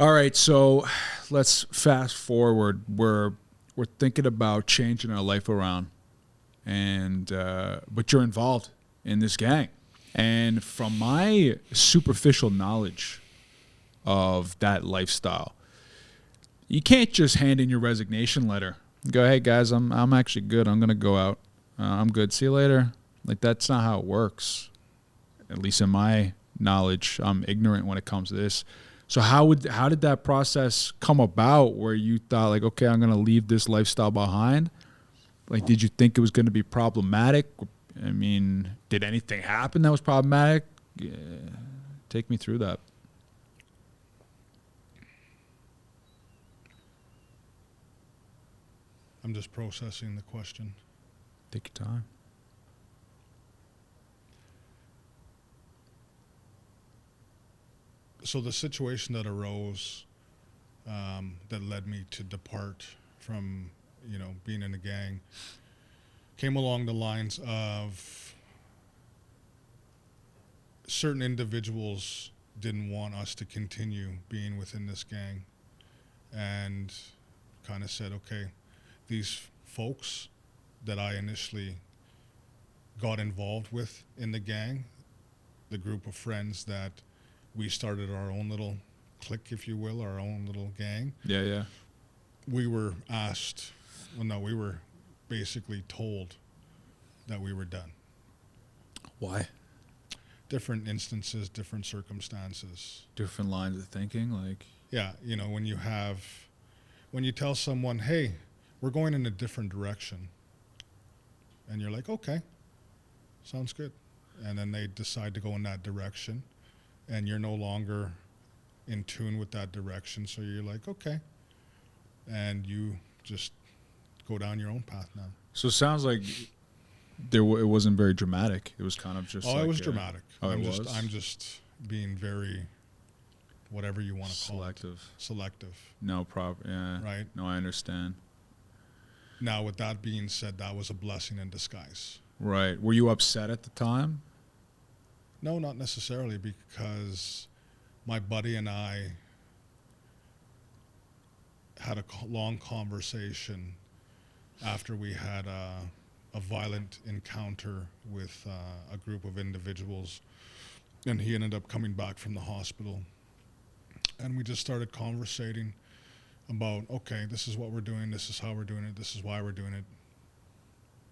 All right. So let's fast forward. We're thinking about changing our life around. And but you're involved in this gang. And from my superficial knowledge of that lifestyle, you can't just hand in your resignation letter. Go, hey guys, I'm actually good. I'm gonna go out. I'm good. See you later. Like, that's not how it works. At least in my knowledge, I'm ignorant when it comes to this. So how did that process come about where you thought like, okay, I'm gonna leave this lifestyle behind Like, did you think it was going to be problematic? I mean, did anything happen that was problematic? Yeah. Take me through that. I'm just processing the question. Take your time. So the situation that arose that led me to depart from, being in a gang came along the lines of certain individuals didn't want us to continue being within this gang, and kind of said, okay, these folks that I initially got involved with in the gang, the group of friends that we started our own little clique, if you will, our own little gang. Yeah, yeah. We were asked, we were basically told that we were done. Why? Different instances, different circumstances. Different lines of thinking, like. Yeah, when you tell someone, hey, we're going in a different direction, and you're like, okay, sounds good. And then they decide to go in that direction, and you're no longer in tune with that direction, so you're like, okay. And you just go down your own path now. So it sounds like it wasn't very dramatic. It was kind of just it was dramatic. I'm just being very, whatever you want to call it. Selective. No problem. Yeah. Right? No, I understand. Now, with that being said, that was a blessing in disguise. Right. Were you upset at the time? No, not necessarily, because my buddy and I had a long conversation after we had a violent encounter with a group of individuals, and he ended up coming back from the hospital. And we just started conversating about, okay, this is what we're doing, this is how we're doing it, this is why we're doing it.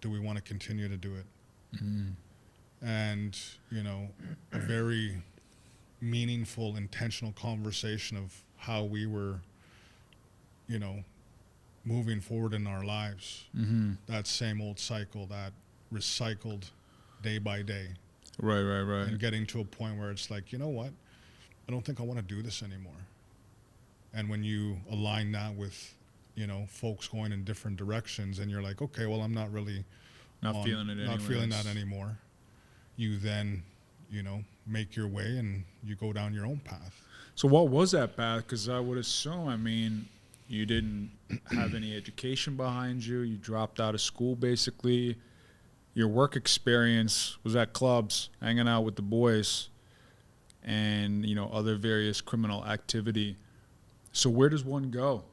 Do we want to continue to do it? Mm-hmm. And, a very meaningful, intentional conversation of how we were, moving forward in our lives. Mm-hmm. That same old cycle, that recycled day by day. Right. And getting to a point where it's like, you know what? I don't think I want to do this anymore. And when you align that with, folks going in different directions, and you're like, okay, well, I'm not really feeling it not feeling that anymore. You then, make your way and you go down your own path. So what was that path? Because I would assume, you didn't have any education behind you. You dropped out of school, basically. Your work experience was at clubs, hanging out with the boys, and, other various criminal activity. So where does one go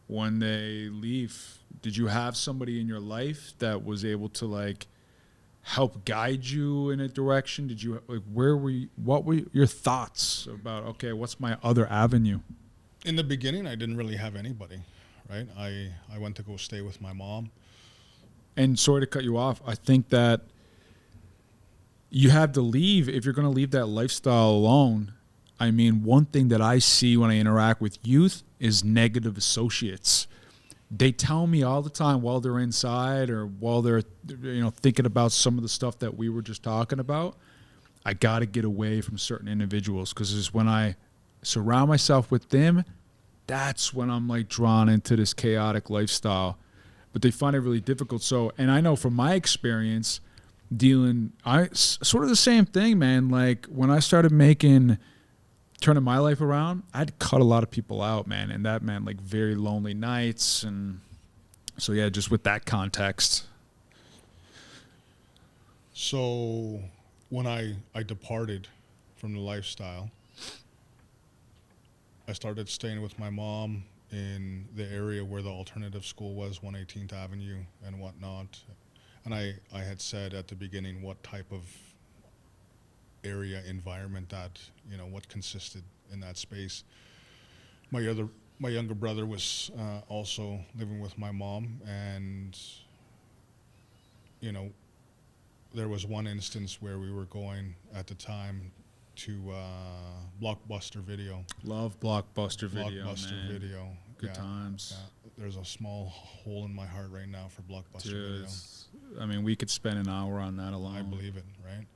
when they leave? Did you have somebody in your life that was able to, help guide you in a direction? Did you, what were your thoughts about, okay, what's my other avenue? In the beginning, I didn't really have anybody, right? I went to go stay with my mom. And sorry to cut you off, I think that you have to leave. If you're going to leave that lifestyle alone, one thing that I see when I interact with youth is negative associates. They tell me all the time while they're inside or while they're, thinking about some of the stuff that we were just talking about, I got to get away from certain individuals, because it's when I surround myself with them, that's when I'm drawn into this chaotic lifestyle. But they find it really difficult. So, and I know from my experience sort of the same thing, man. When I started turning my life around, I had to cut a lot of people out, man. And that meant very lonely nights. And so, yeah, just with that context. So when I departed from the lifestyle, I started staying with my mom in the area where the alternative school was, 118th Avenue and whatnot. And I had said at the beginning what type of area environment that, what consisted in that space. My younger brother was also living with my mom, and, there was one instance where we were going at the time to Blockbuster Video. Love Blockbuster Video, Blockbuster man. Video. Good times. Yeah. there's a small hole in my heart right now for Blockbuster Video. I mean, we could spend an hour on that alone. I believe it, right?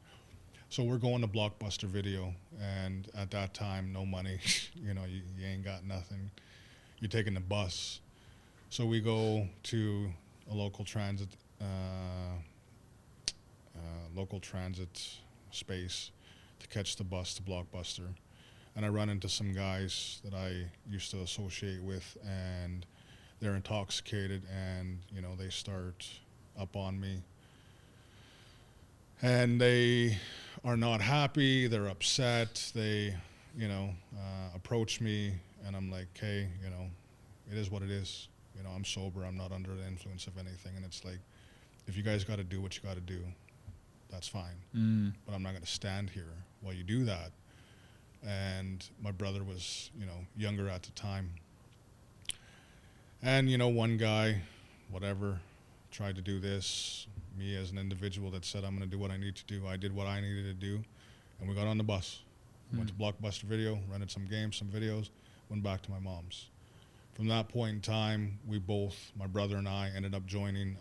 So we're going to Blockbuster Video, and at that time, no money. You know, you ain't got nothing. You're taking the bus. So we go to a local transit space to catch the bus to Blockbuster. And I run into some guys that I used to associate with, and they're intoxicated, and, you know, they start up on me. And they are not happy, they're upset, they, you know, approach me, and I'm like, hey, you know, it is what it is. You know, I'm sober, I'm not under the influence of anything, and it's like, if you guys got to do what you got to do, that's fine. But I'm not going to stand here while you do that. And my brother was, you know, younger at the time. And, you know, one guy, whatever, tried to do this. Me as an individual that said, I'm going to do what I need to do. I did what I needed to do. And we got on the bus. Went to Blockbuster Video, rented some games, some videos, went back to my mom's. From that point in time, we both, my brother and I, ended up joining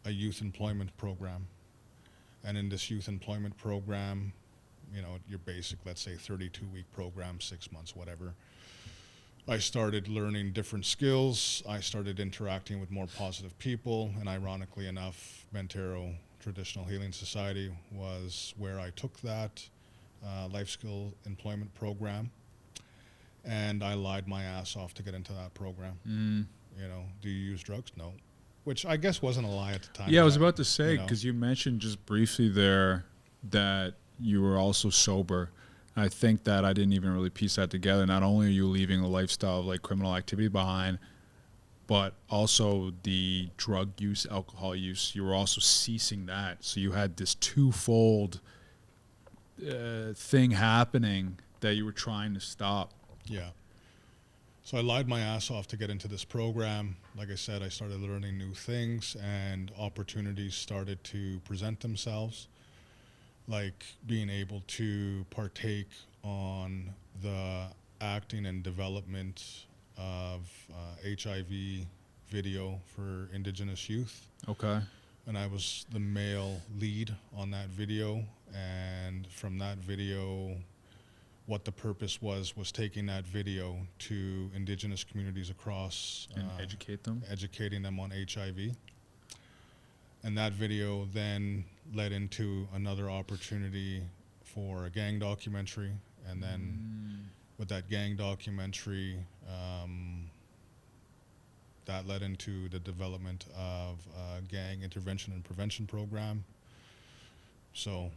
a youth employment program. And in this youth employment program, you know, your basic, let's say 32-week program, 6 months, whatever. I started learning different skills. I started interacting with more positive people. And ironically enough, Bentero Traditional Healing Society was where I took that life skill employment program. And I lied my ass off to get into that program. You know, do you use drugs? No. Which I guess wasn't a lie at the time. Yeah, I was about to say, because you you mentioned just briefly there that you were also sober. I think that I didn't even really piece that together. Not only are you leaving a lifestyle of like criminal activity behind, but also the drug use, alcohol use, you were also ceasing that. So you had this twofold thing happening that you were trying to stop. Yeah. So I lied my ass off to get into this program. Like I said, I started learning new things, and opportunities started to present themselves, like being able to partake on the acting and development of HIV video for Indigenous youth. Okay. And I was the male lead on that video, and from that video, what the purpose was taking that video to Indigenous communities across And educate them? Educating them on HIV. And that video then led into another opportunity for a gang documentary. And then with that gang documentary, that led into the development of a gang intervention and prevention program. So.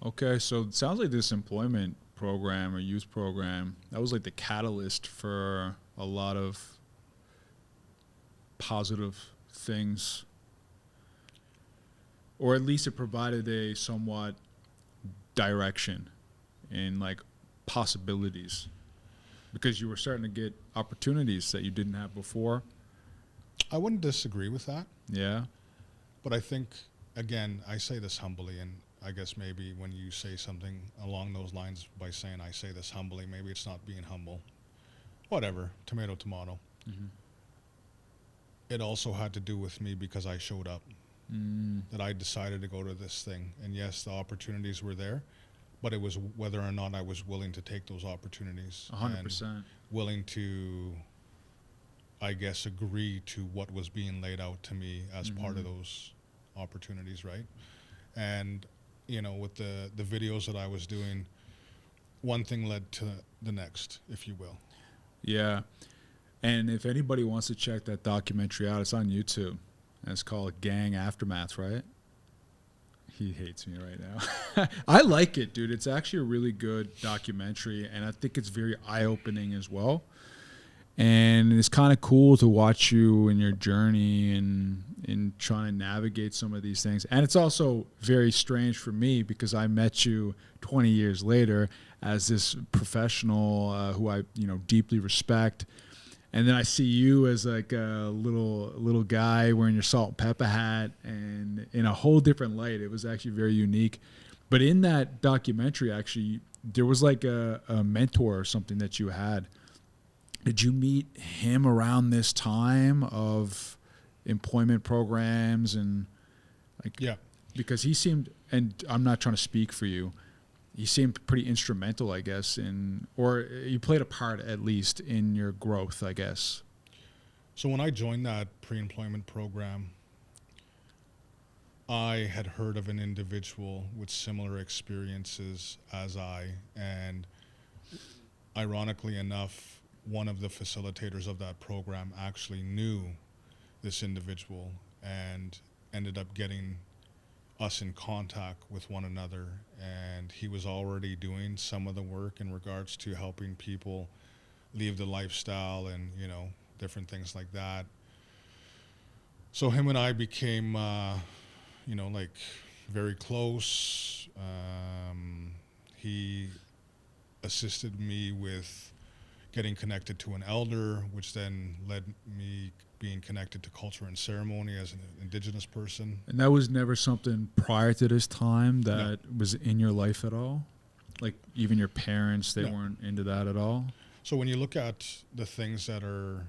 Okay, so it sounds like this employment program or youth program, that was like the catalyst for a lot of positive things, or at least it provided a somewhat direction in like possibilities, because you were starting to get opportunities that you didn't have before. I wouldn't disagree with that. Yeah. But I think, again, I say this humbly, and I guess maybe when you say something along those lines by saying I say this humbly, maybe it's not being humble. Whatever, tomato, tomato. It also had to do with me because I showed up, that I decided to go to this thing. And yes, the opportunities were there, but it was whether or not I was willing to take those opportunities. 100%. And willing to, I guess, agree to what was being laid out to me as part of those opportunities, right? And you know, with the videos that I was doing, one thing led to the next, if you will. Yeah. And if anybody wants to check that documentary out, it's on YouTube. And it's called Gang Aftermath, right? He hates me right now. I like it, dude. It's actually a really good documentary, and I think it's very eye-opening as well. And it's kind of cool to watch you in your journey and in trying to navigate some of these things. And it's also very strange for me because I met you 20 years later as this professional who I, you know, deeply respect. And then I see you as like a little guy wearing your salt and pepper hat and in a whole different light. It was actually very unique. But in that documentary, actually, there was like a mentor or something that you had. Did you meet him around this time of employment programs and like? Yeah. Because he seemed, and I'm not trying to speak for you, he seemed pretty instrumental, I guess, or you played a part at least in your growth, I guess. So when I joined that pre-employment program, I had heard of an individual with similar experiences as and ironically enough, one of the facilitators of that program actually knew this individual and ended up getting us in contact with one another. And he was already doing some of the work in regards to helping people leave the lifestyle and, different things like that. So him and I became, very close. He assisted me with getting connected to an elder, which then led me being connected to culture and ceremony as an Indigenous person. And that was never something prior to this time that was in your life at all? Like even your parents, they weren't into that at all? So when you look at the things that are,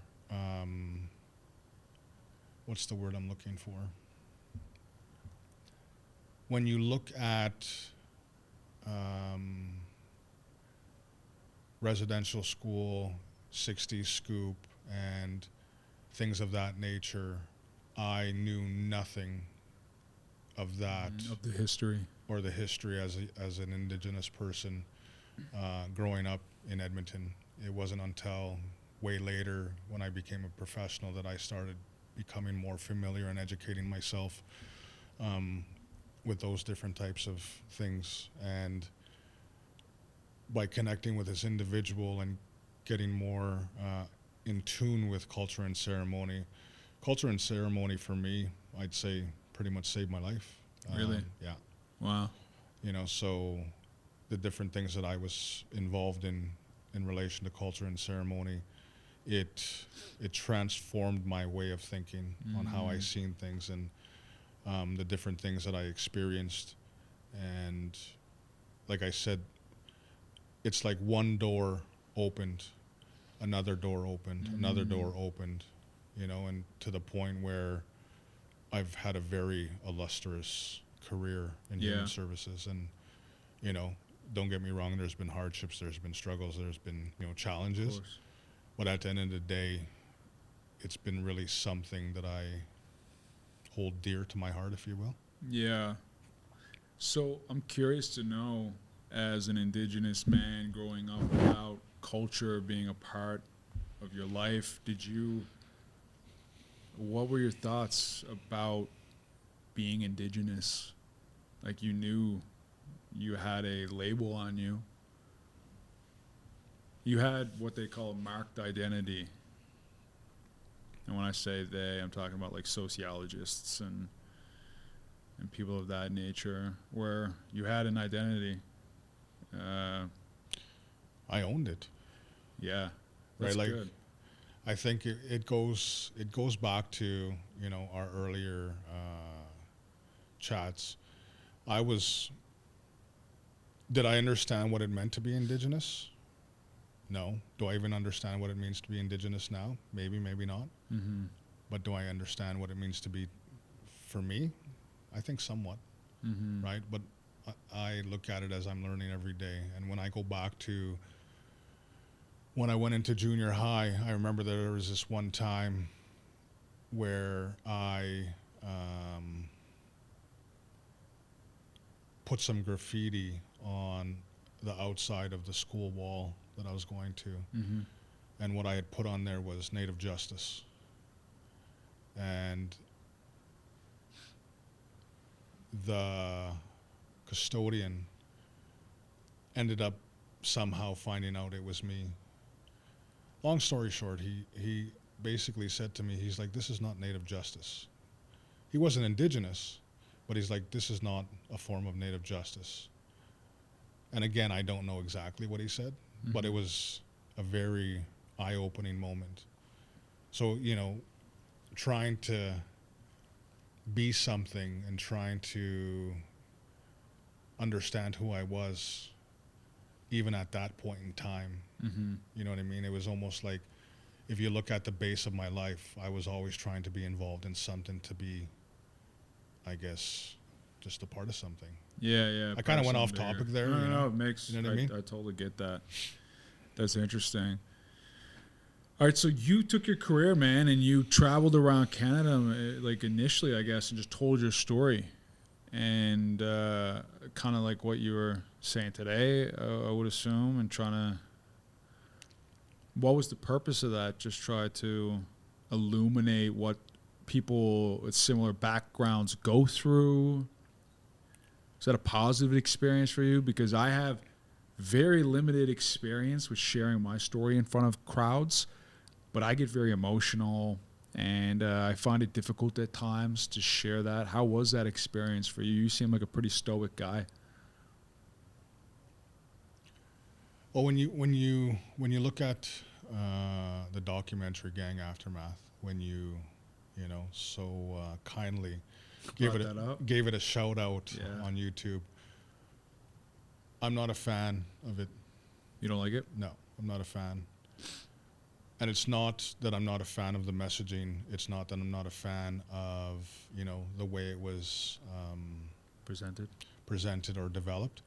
what's the word I'm looking for? When you look at residential school, 60s scoop, and things of that nature, I knew nothing of that. Of the history. Or the history as an Indigenous person growing up in Edmonton. It wasn't until way later when I became a professional that I started becoming more familiar and educating myself with those different types of things. And by connecting with this individual and getting more in tune with culture and ceremony for me, I'd say pretty much saved my life. Really? Yeah. Wow. So the different things that I was involved in relation to culture and ceremony, it transformed my way of thinking on how I seen things and the different things that I experienced. And like I said, it's like one door opened, another door opened, another door opened, and to the point where I've had a very illustrious career in human services. And, don't get me wrong, there's been hardships, there's been struggles, there's been, challenges. But at the end of the day, it's been really something that I hold dear to my heart, if you will. Yeah. So I'm curious to know, as an Indigenous man growing up without culture being a part of your life, what were your thoughts about being Indigenous? Like you knew you had a label on you. You had what they call a marked identity. And when I say they, I'm talking about like sociologists and people of that nature, where you had an identity. I owned it. Yeah, that's right. good. I think it goes back to our earlier chats. Did I understand what it meant to be Indigenous? No. Do I even understand what it means to be Indigenous now? Maybe, maybe not. Mm-hmm. But do I understand what it means to be, for me? I think somewhat, right? But I look at it as I'm learning every day. And when I go back to when I went into junior high, I remember there was this one time where I put some graffiti on the outside of the school wall that I was going to. Mm-hmm. And what I had put on there was Native Justice. And the custodian ended up somehow finding out it was me. Long story short, he basically said to me, he's like, this is not Native Justice. He wasn't Indigenous, but he's like, this is not a form of Native Justice. And again, I don't know exactly what he said, but it was a very eye-opening moment. So, trying to be something and trying to understand who I was, even at that point in time, you know what I mean? It was almost like if you look at the base of my life, I was always trying to be involved in something, to be, I guess, just a part of something. Yeah. I kind of went off topic there. No, it makes, you know what I mean? I totally get that. That's interesting. All right, so you took your career, man, and you traveled around Canada, like initially, I guess, and just told your story. And kind of like what you were saying today, I would assume, and trying to... What was the purpose of that? Just try to illuminate what people with similar backgrounds go through? Is that a positive experience for you? Because I have very limited experience with sharing my story in front of crowds, but I get very emotional, and I find it difficult at times to share that. How was that experience for you? You seem like a pretty stoic guy. Well, when you look at the documentary Gang Aftermath, when you so kindly gave it a shout out on YouTube, I'm not a fan of it. You don't like it? No, I'm not a fan. And it's not that I'm not a fan of the messaging. It's not that I'm not a fan of the way it was presented or developed.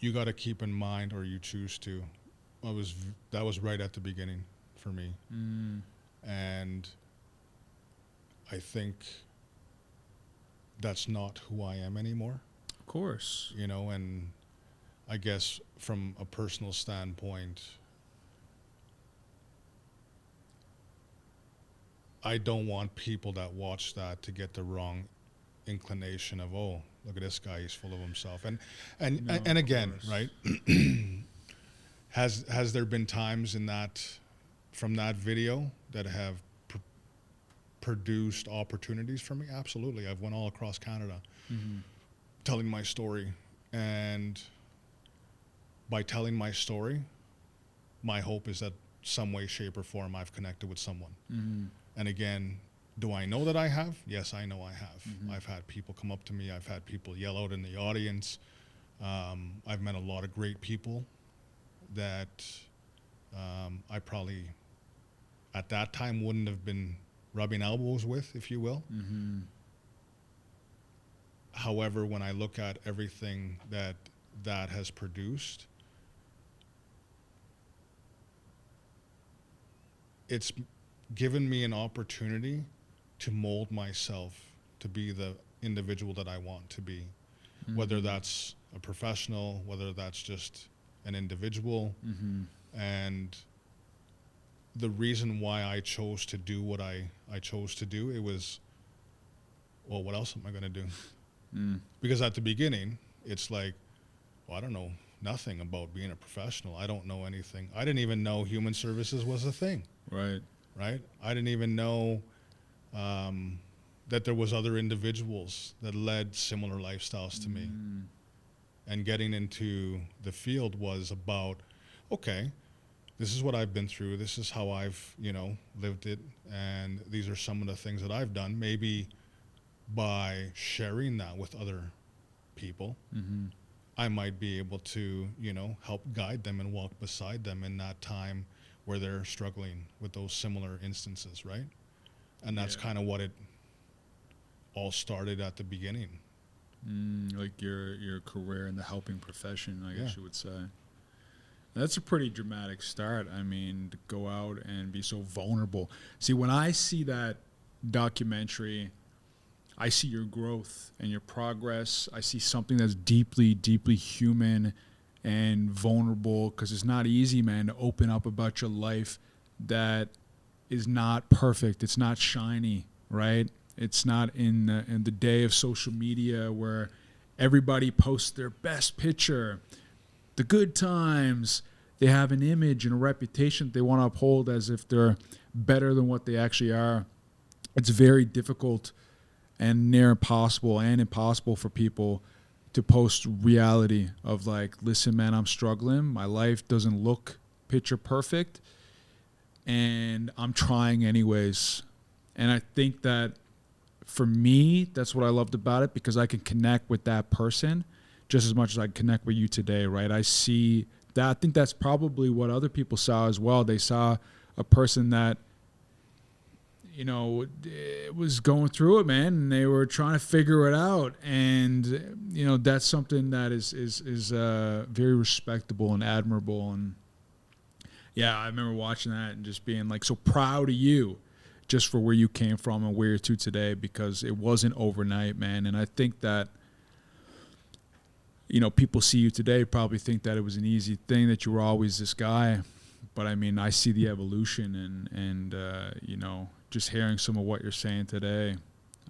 You got to keep in mind, or you choose to. That was right at the beginning for me, and I think that's not who I am anymore. Of course, and I guess from a personal standpoint, I don't want people that watch that to get the wrong inclination of, oh, look at this guy, he's full of himself. And again, right? Has there been times from that video that have produced opportunities for me? Absolutely. I've went all across Canada telling my story. And by telling my story, my hope is that some way, shape, or form I've connected with someone. And again, do I know that I have? Yes, I know I have. I've had people come up to me. I've had people yell out in the audience. I've met a lot of great people that I probably at that time wouldn't have been rubbing elbows with, if you will. However, when I look at everything that has produced, it's given me an opportunity to mold myself to be the individual that I want to be, whether that's a professional, whether that's just an individual. And the reason why I chose to do what I chose to do, it was, well, what else am I going to do? Because at the beginning, it's like, well, I don't know nothing about being a professional. I don't know anything. I didn't even know human services was a thing. Right. I didn't even know that there was other individuals that led similar lifestyles to me. And getting into the field was about, okay, this is what I've been through. This is how I've, lived it. And these are some of the things that I've done. Maybe by sharing that with other people, I might be able to, help guide them and walk beside them in that time where they're struggling with those similar instances, right? And that's kind of what it all started at the beginning. Like your career in the helping profession, I guess you would say. That's a pretty dramatic start. I mean, to go out and be so vulnerable. See, when I see that documentary, I see your growth and your progress. I see something that's deeply, deeply human and vulnerable, because it's not easy, man, to open up about your life that is not perfect. It's not shiny, right? It's not in the day of social media where everybody posts their best picture, the good times. They have an image and a reputation that they want to uphold as if they're better than what they actually are. It's very difficult and near impossible for people to post reality of like, listen, man, I'm struggling. My life doesn't look picture perfect, and I'm trying anyways. And I think that for me, that's what I loved about it, because I can connect with that person just as much as I connect with you today, right? I see I think that's probably what other people saw as well. They saw a person that, you know, was going through it, man, and they were trying to figure it out. And, you know, that's something that is very respectable and admirable. And yeah, I remember watching that and just being like so proud of you just for where you came from and where you're to today, because it wasn't overnight, man. And I think that, you know, people see you today probably think that it was an easy thing, that you were always this guy. But I mean, I see the evolution and you know, just hearing some of what you're saying today,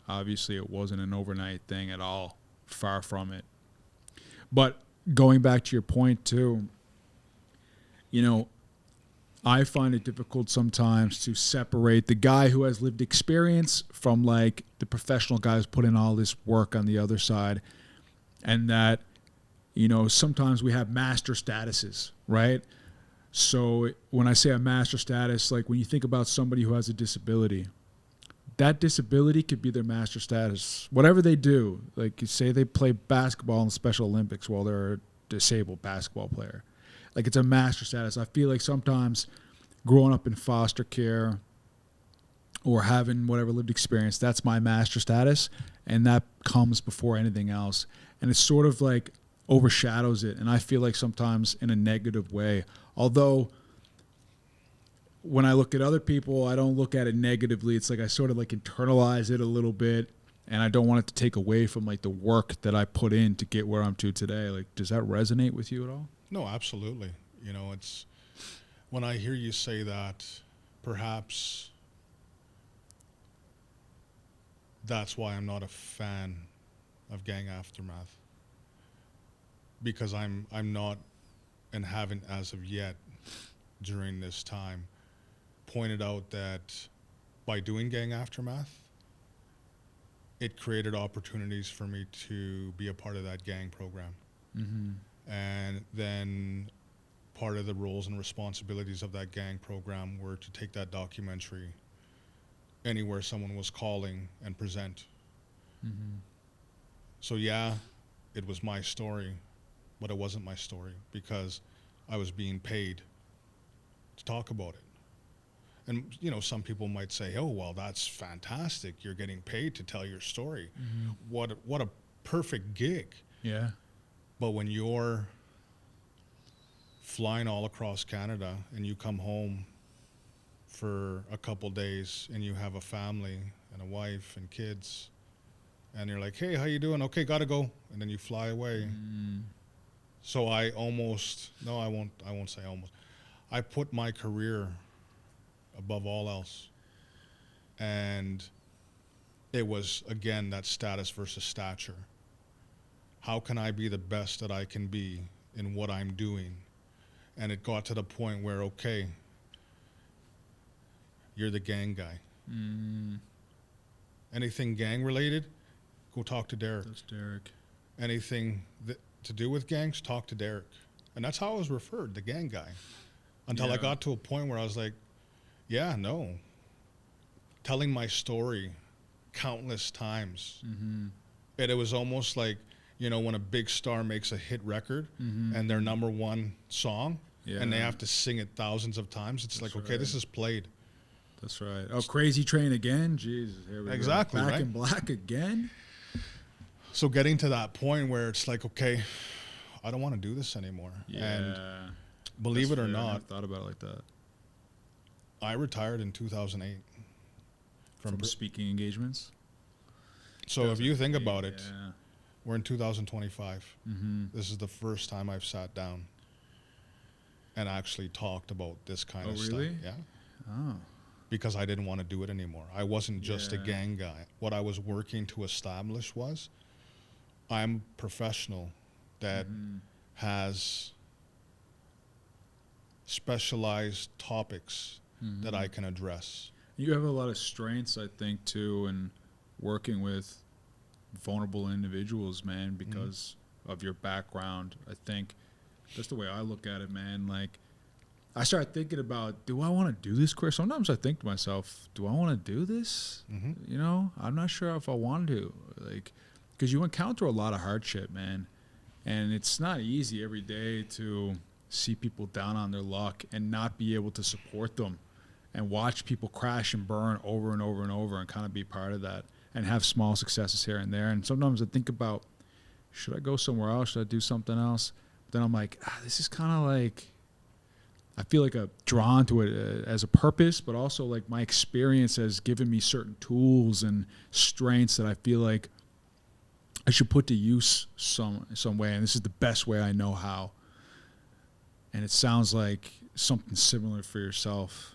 obviously it wasn't an overnight thing at all. Far from it. But going back to your point too, you know, I find it difficult sometimes to separate the guy who has lived experience from like the professional guy who's put in all this work on the other side. And that, you know, sometimes we have master statuses, right? So when I say a master status, like when you think about somebody who has a disability, that disability could be their master status. Whatever they do, like you say they play basketball in the Special Olympics while they're a disabled basketball player. Like it's a master status. I feel like sometimes growing up in foster care or having whatever lived experience, that's my master status, and that comes before anything else. And it sort of like overshadows it, and I feel like sometimes in a negative way. Although when I look at other people, I don't look at it negatively. It's like I sort of like internalize it a little bit, and I don't want it to take away from like the work that I put in to get where I'm to today. Like, does that resonate with you at all? No, absolutely. You know, it's when I hear you say that, perhaps that's why I'm not a fan of gang aftermath, because I'm not, and haven't as of yet during this time, pointed out that by doing gang aftermath, it created opportunities for me to be a part of that gang program. Mm-hmm. And then part of the roles and responsibilities of that gang program were to take that documentary anywhere someone was calling and present. Mm-hmm. So yeah, it was my story, but it wasn't my story because I was being paid to talk about it. And, you know, some people might say, oh, well, that's fantastic. You're getting paid to tell your story. Mm-hmm. What a perfect gig. Yeah. But when you're flying all across Canada and you come home for a couple days and you have a family and a wife and kids, and you're like, hey, how you doing? Okay, gotta go. And then you fly away. Mm. So I almost, no, I won't say almost. I put my career above all else. And it was, again, that status versus stature. How can I be the best that I can be in what I'm doing? And it got to the point where, okay, you're the gang guy. Mm. Anything gang related, go talk to Derek. That's Derek. Anything to do with gangs, talk to Derek. And that's how I was referred, the gang guy. Until I got to a point where I was like, yeah, no. Telling my story countless times. Mm-hmm. And it was almost like, you know, when a big star makes a hit record Mm-hmm. and their number one song, Yeah. and they have to sing it thousands of times, it's That's like, okay, right. this is played. That's right. Oh, Crazy Train again? Jesus, here we Exactly, go. Back right? in Black again? So getting to that point where it's like, okay, I don't want to do this anymore. Yeah. And believe it or Fair. I not, never thought about it like that. I retired in 2008 From speaking engagements? So if you think about it, Yeah. we're in 2025. Mm-hmm. This is the first time I've sat down and actually talked about this kind of really? stuff. Yeah. Oh. Because I didn't want to do it anymore. I wasn't just a Yeah. gang guy. What I was working to establish was I'm a professional that Mhm. has specialized topics that I can address. You have a lot of strengths, I think, too, in working with vulnerable individuals, man, because of your background. I think that's the way I look at it, man. Like, I started thinking about, do I want to do this career? Sometimes I think to myself, do I want to do this? Mm-hmm. You know, I'm not sure if I want to. Like, because you encounter a lot of hardship, man. And it's not easy every day to see people down on their luck and not be able to support them, and watch people crash and burn over and over and over, and kind of be part of that and have small successes here and there. And sometimes I think about, should I go somewhere else? Should I do something else? But then I'm like, this is kind of like, I feel like I'm drawn to it as a purpose, but also like my experience has given me certain tools and strengths that I feel like I should put to use some way. And this is the best way I know how. And it sounds like something similar for yourself.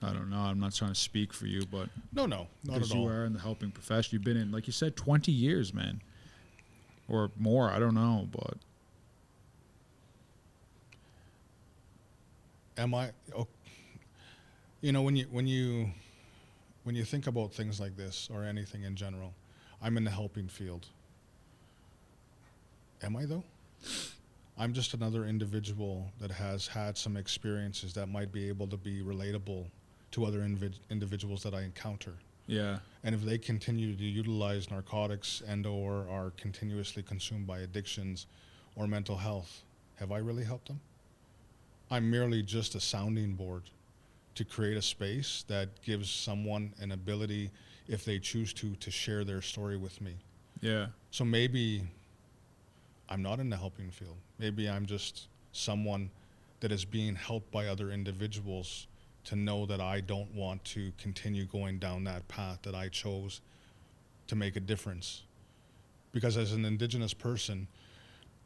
I don't know. I'm not trying to speak for you, but No, not at all. because you are in the helping profession. You've been in, like you said, 20 years, man, or more. I don't know, but Am I? Oh, when you think about things like this or anything in general, I'm in the helping field. Am I though? I'm just another individual that has had some experiences that might be able to be relatable to other individuals that I encounter. yeah, And if they continue to utilize narcotics and or are continuously consumed by addictions or mental health, have I really helped them? I'm merely just a sounding board to create a space that gives someone an ability, if they choose to share their story with me. yeah, So maybe I'm not in the helping field. Maybe I'm just someone that is being helped by other individuals to know that I don't want to continue going down that path that I chose to make a difference. Because as an Indigenous person,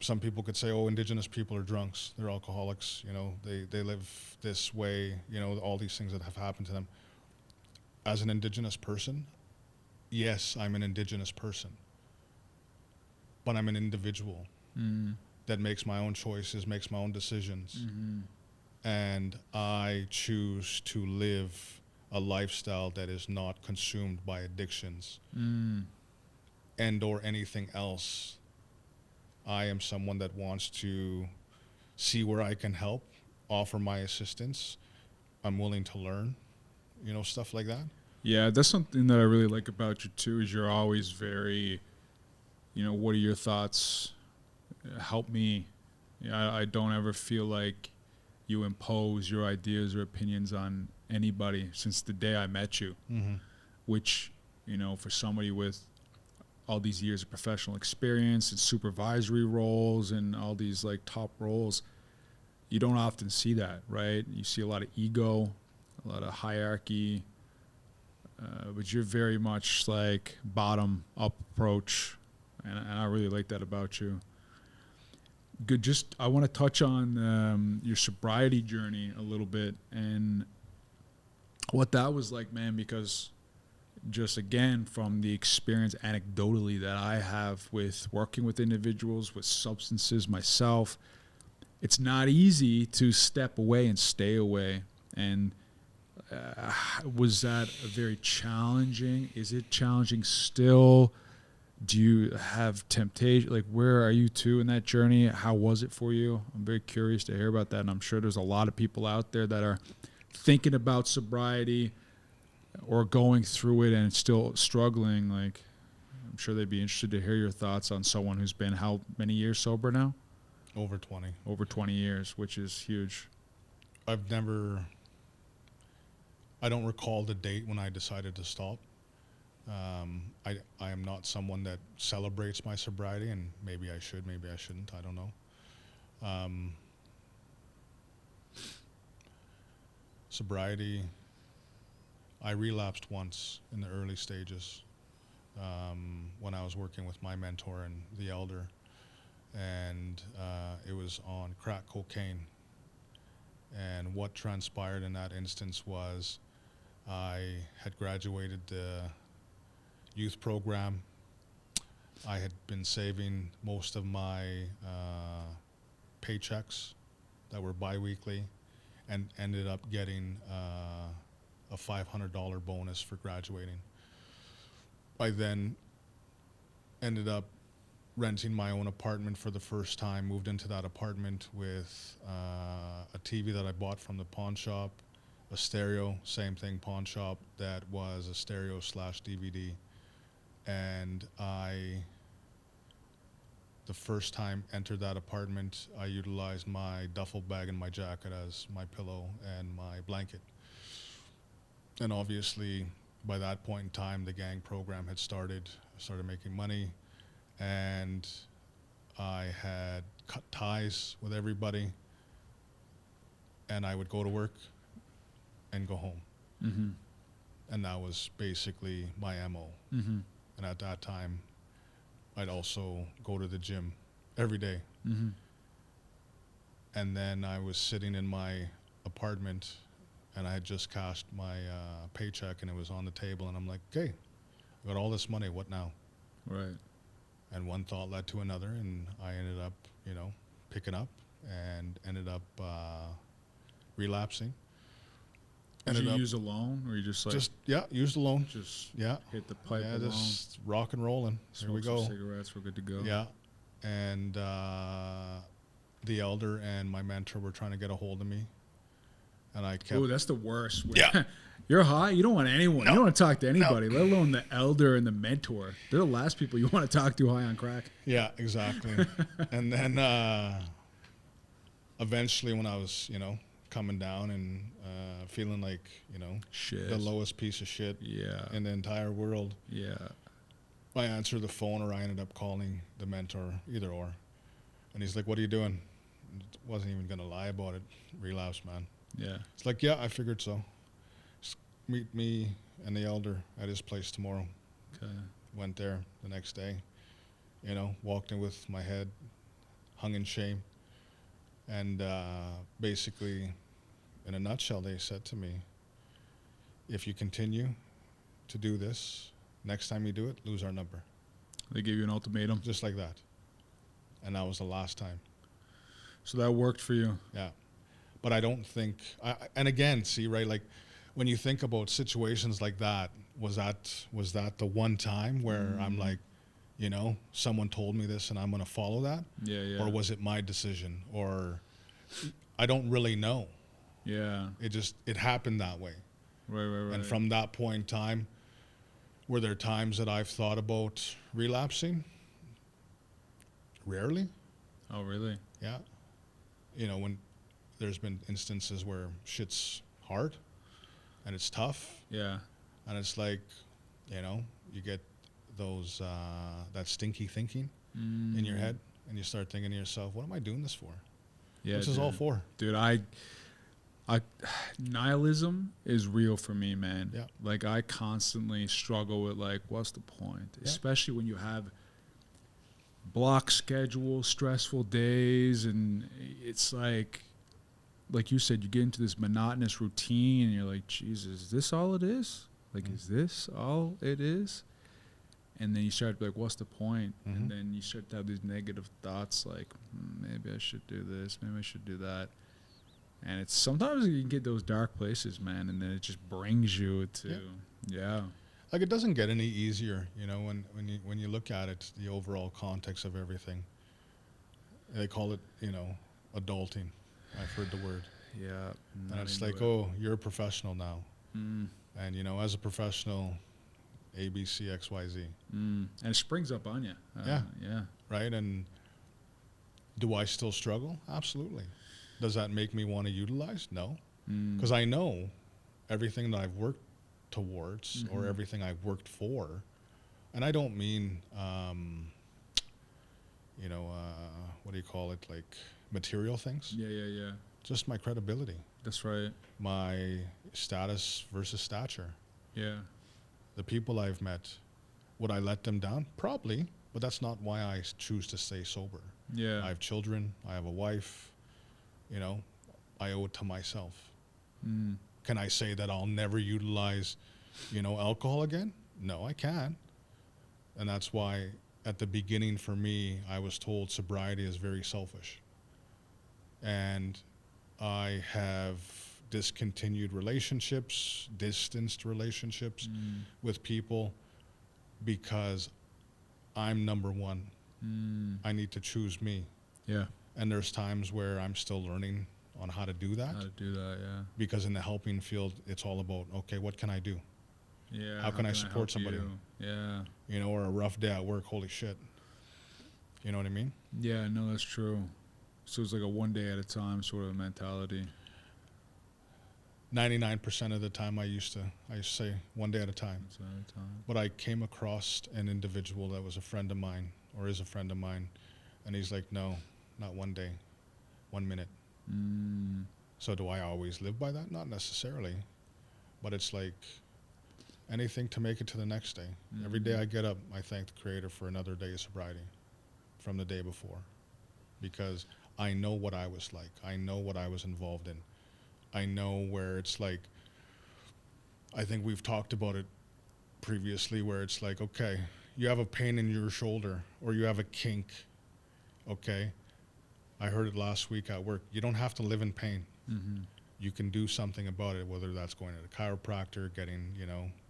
some people could say, oh, Indigenous people are drunks, they're alcoholics, they live this way, all these things that have happened to them. As an Indigenous person, yes, I'm an Indigenous person, but I'm an individual that makes my own choices, makes my own decisions, and I choose to live a lifestyle that is not consumed by addictions and or anything else. I am someone that wants to see where I can help, offer my assistance. I'm willing to learn, stuff like that. yeah. That's something that I really like about you too. Is you're always very, what are your thoughts? Help me. I don't ever feel like you impose your ideas or opinions on anybody since the day I met you. Which, for somebody with all these years of professional experience and supervisory roles and all these like top roles, you don't often see that, right? You see a lot of ego, a lot of hierarchy, but you're very much like bottom up approach, and I really like that about you. Good. Just I want to touch on your sobriety journey a little bit and what that was like, man, because just again from the experience anecdotally that I have with working with individuals with substances myself, it's not easy to step away and stay away. And was that a very challenging? Is it challenging still? Do you have temptation? Like, where are you two in that journey? How was it for you? I'm very curious to hear about that. And I'm sure there's a lot of people out there that are thinking about sobriety or going through it and still struggling. Like, I'm sure they'd be interested to hear your thoughts on someone who's been how many years sober now? Over 20. Over 20 years, which is huge. I don't recall the date when I decided to stop. I am not someone that celebrates my sobriety, and maybe I should, maybe I shouldn't, I don't know. Sobriety, I relapsed once in the early stages when I was working with my mentor and the elder, and it was on crack cocaine. And what transpired in that instance was I had graduated the youth program. I had been saving most of my paychecks that were biweekly and ended up getting a $500 bonus for graduating. I then ended up renting my own apartment for the first time, moved into that apartment with a TV that I bought from the pawn shop, a stereo, same thing, pawn shop, that was a stereo/DVD. And the first time entered that apartment, I utilized my duffel bag and my jacket as my pillow and my blanket. And obviously, by that point in time, the gang program had started. I started making money, and I had cut ties with everybody, and I would go to work and go home. Mm-hmm. And that was basically my MO. Mm-hmm. And at that time, I'd also go to the gym every day. Mm-hmm. And then I was sitting in my apartment, and I had just cashed my paycheck, and it was on the table, and I'm like, okay, I got all this money, what now? Right. And one thought led to another, and I ended up, picking up and ended up relapsing. Did you use a loan, or you just like used a loan. Just Yeah, hit the pipe yeah, alone? just rock and rolling. Here we Smoke go. some cigarettes, we're good to go. Yeah, and the elder and my mentor were trying to get a hold of me, and I kept. Oh, that's the worst. Yeah. You're high, you don't want anyone. No. You don't want to talk to anybody, No. let alone the elder and the mentor. They're the last people you want to talk to high on crack. Yeah, exactly. And then eventually, when I was, coming down and feeling like, Shit. the lowest piece of shit Yeah. in the entire world, Yeah. I answered the phone, or I ended up calling the mentor, either or. And he's like, "What are you doing?" Wasn't even gonna lie about it. Relapse, man. Yeah. It's like, yeah, I figured so. Just meet me and the elder at his place tomorrow. Okay. Went there the next day, walked in with my head hung in shame. And basically, in a nutshell, they said to me, if you continue to do this, next time you do it, lose our number. They gave you an ultimatum. Just like that. And that was the last time. So that worked for you. Yeah. But I don't think, and again, see, right, like when you think about situations like that, was that the one time where I'm like, someone told me this and I'm going to follow that? Yeah, yeah. Or was it my decision? Or I don't really know. Yeah. It happened that way. Right. And from that point in time, were there times that I've thought about relapsing? Rarely. Oh, really? Yeah. When there's been instances where shit's hard and it's tough. Yeah. And it's like, you get those, that stinky thinking in your head, and you start thinking to yourself, what am I doing this for? Yeah. What's this all for? Dude, I nihilism is real for me, man. Yeah. Like I constantly struggle with like, what's the point? Yeah. Especially when you have block schedule, stressful days, and it's like you said, you get into this monotonous routine and you're like, Jesus, is this all it is? Like, is this all it is? And then you start to be like, what's the point? Mm-hmm. And then you start to have these negative thoughts like, maybe I should do this, maybe I should do that. And it's sometimes you can get those dark places, man, and then it just brings you to, yeah. Like it doesn't get any easier, when you look at it, the overall context of everything. They call it, adulting. I've heard the word. Yeah. And it's like, oh, you're a professional now. Mm. And, as a professional, A, B, C, X, Y, Z. And it springs up on you. Yeah. Yeah. Right? And do I still struggle? Absolutely. Does that make me want to utilize? No. Because I know everything that I've worked towards or everything I've worked for, and I don't mean, what do you call it? Like material things? Yeah. Just my credibility. That's right. My status versus stature. Yeah. The people I've met, would I let them down? Probably, but that's not why I choose to stay sober. Yeah. I have children. I have a wife. I owe it to myself. Can I say that I'll never utilize, alcohol again? No, I can't. And that's why at the beginning for me, I was told sobriety is very selfish. And I have discontinued relationships, distanced relationships with people because I'm number one. I need to choose me. Yeah. And there's times where I'm still learning on how to do that. How to do that, yeah. Because in the helping field, it's all about, okay, what can I do? Yeah. How can I support somebody? you? Yeah. Or a rough day at work, holy shit. You know what I mean? Yeah, no, that's true. So it's like a one day at a time sort of mentality. 99% of the time I used to say one day at a time. That's at a time. But I came across an individual that was a friend of mine, or is a friend of mine, and he's like, no, not one day, 1 minute. So do I always live by that? Not necessarily. But it's like anything to make it to the next day. Every day I get up, I thank the Creator for another day of sobriety from the day before. Because I know what I was like. I know what I was involved in. I know where it's like, I think we've talked about it previously, where it's like, okay, you have a pain in your shoulder or you have a kink, okay? I heard it last week at work. You don't have to live in pain. You can do something about it, whether that's going to the chiropractor, getting,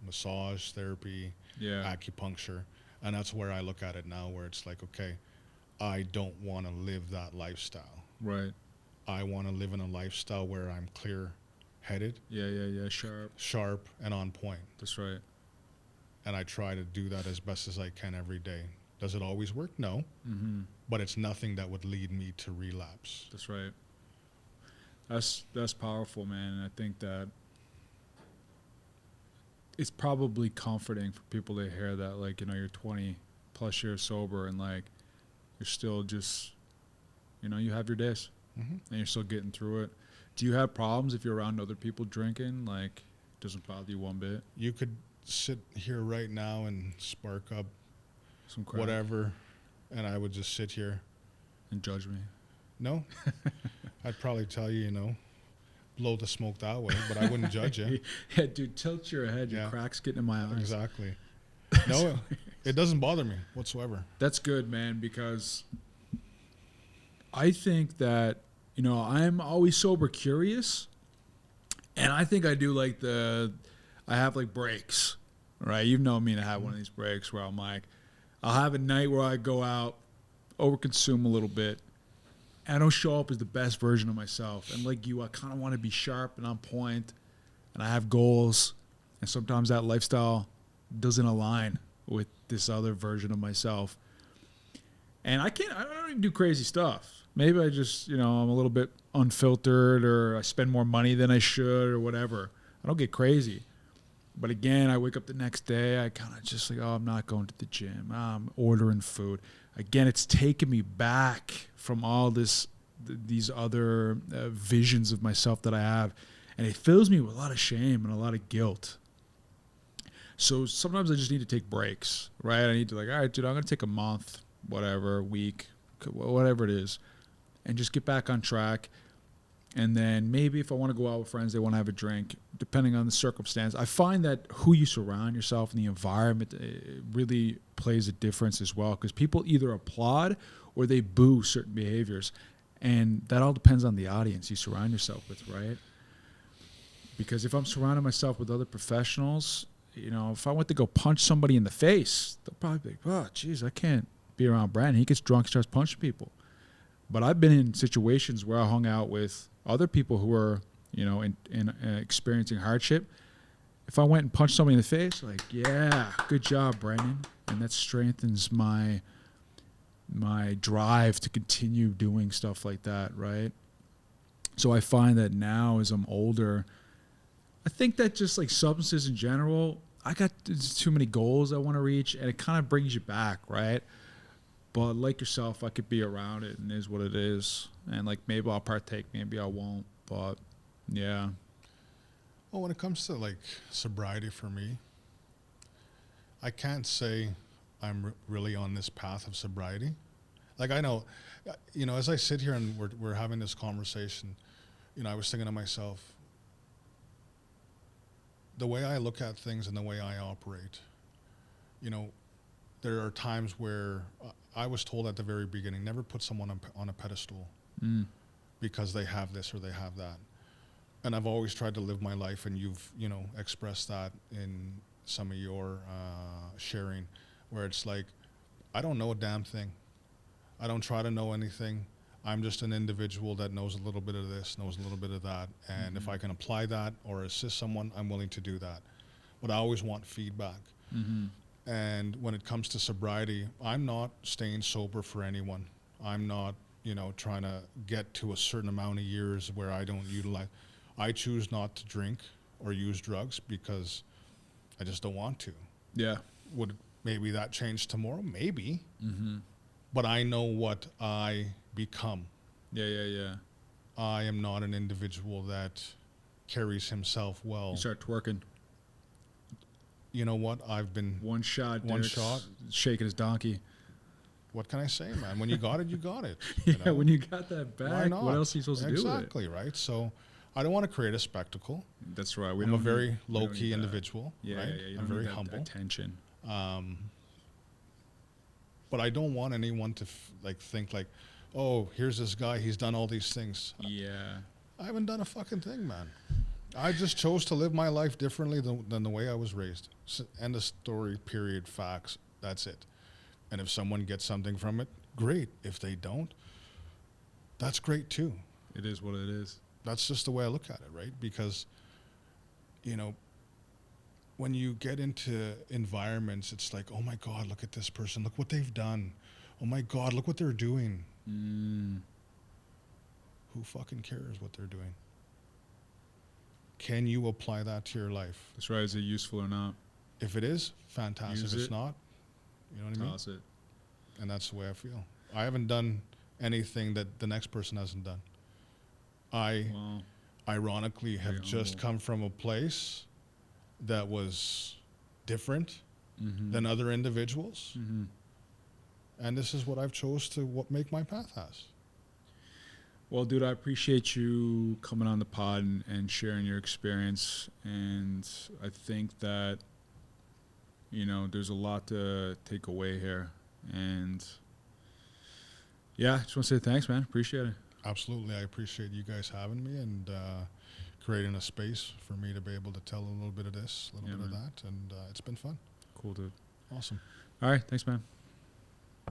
massage therapy, acupuncture. And that's where I look at it now, where it's like, okay, I don't want to live that lifestyle. Right. I want to live in a lifestyle where I'm clear-headed. Yeah. Sharp and on point. That's right. And I try to do that as best as I can every day. Does it always work? No. But it's nothing that would lead me to relapse. That's right. That's powerful, man. And I think that it's probably comforting for people to hear that, like, you're 20 plus years sober and like you're still just, you have your days and you're still getting through it. Do you have problems if you're around other people drinking? Like, it doesn't bother you one bit? You could sit here right now and spark up Some crap. whatever, and I would just sit here. And judge me? No. I'd probably tell you, blow the smoke that way, but I wouldn't judge you. Yeah, dude, tilt your head. Your crack's getting in my eyes. Exactly. No, it doesn't bother me whatsoever. That's good, man, because I think that, I'm always sober curious, and I think I do I have like breaks, right? You've known me to have one of these breaks where I'm like, I'll have a night where I go out, overconsume a little bit, and I don't show up as the best version of myself. And like you, I kind of want to be sharp and on point, and I have goals, and sometimes that lifestyle doesn't align with this other version of myself. And I don't even do crazy stuff. Maybe I just, I'm a little bit unfiltered, or I spend more money than I should, or whatever. I don't get crazy. But again, I wake up the next day, I kind of just like, I'm not going to the gym. I'm ordering food. Again, it's taken me back from all these other visions of myself that I have. And it fills me with a lot of shame and a lot of guilt. So sometimes I just need to take breaks, right? I need to all right, dude, I'm going to take a month, whatever, week, whatever it is, and just get back on track. And then maybe if I want to go out with friends, they want to have a drink, depending on the circumstance. I find that who you surround yourself and the environment really plays a difference as well, because people either applaud or they boo certain behaviors. And that all depends on the audience you surround yourself with, right? Because if I'm surrounding myself with other professionals, if I went to go punch somebody in the face, they'll probably be like, oh, geez, I can't be around Brandon. He gets drunk, starts punching people. But I've been in situations where I hung out with other people who are, in experiencing hardship. If I went and punched somebody in the face, like, yeah, good job, Brandon. And that strengthens my drive to continue doing stuff like that, right? So I find that now as I'm older, I think that just like substances in general, I got too many goals I want to reach, and it kind of brings you back, right? But like yourself, I could be around it, and it is what it is. And like maybe I'll partake, maybe I won't. But yeah. Well, when it comes to like sobriety for me, I can't say I'm really on this path of sobriety. Like I know, as I sit here and we're having this conversation, I was thinking to myself, the way I look at things and the way I operate, there are times where I was told at the very beginning, never put someone on a pedestal because they have this or they have that. And I've always tried to live my life, and you've, expressed that in some of your sharing, where it's like, I don't know a damn thing. I don't try to know anything. I'm just an individual that knows a little bit of this, knows a little bit of that. And if I can apply that or assist someone, I'm willing to do that. But I always want feedback. And when it comes to sobriety, I'm not staying sober for anyone. I'm not, trying to get to a certain amount of years where I don't utilize. I choose not to drink or use drugs because I just don't want to. Yeah. Would maybe that change tomorrow? Maybe. Mm-hmm. But I know what I become. Yeah. I am not an individual that carries himself well. You start twerking. You know what? I've been One shot. One Derek's shot. Shaking his donkey. What can I say, man? When you got it, you got it. Yeah, when you got that back, Why not? what else are you supposed to do with it? Exactly, right? So I don't want to create a spectacle. That's right. I'm a very low-key individual, Yeah, right? you I'm don't very need that humble. attention. But I don't want anyone to think like, oh, here's this guy, he's done all these things. Yeah. I haven't done a fucking thing, man. I just chose to live my life differently than the way I was raised. End of story, period, facts. That's it. And if someone gets something from it, great. If they don't, that's great too. It is what it is. That's just the way I look at it, right? Because, when you get into environments, it's like, oh my God, look at this person. Look what they've done. Oh my God, look what they're doing. Who fucking cares what they're doing? Can you apply that to your life? That's right. Is it useful or not? If it is, fantastic. Use if it's it. not, you know what I mean? Toss it. And that's the way I feel. I haven't done anything that the next person hasn't done. I, Well, ironically, have very just humble. come from a place that was different Mm-hmm. than other individuals. Mm-hmm. And this is what I've chose to make my path as. Well, dude, I appreciate you coming on the pod and sharing your experience. And I think that, there's a lot to take away here. And yeah, I just want to say thanks, man. Appreciate it. Absolutely. I appreciate you guys having me and creating a space for me to be able to tell a little bit of this, a little bit of man. that. And it's been fun. Cool, dude. Awesome. All right. Thanks, man.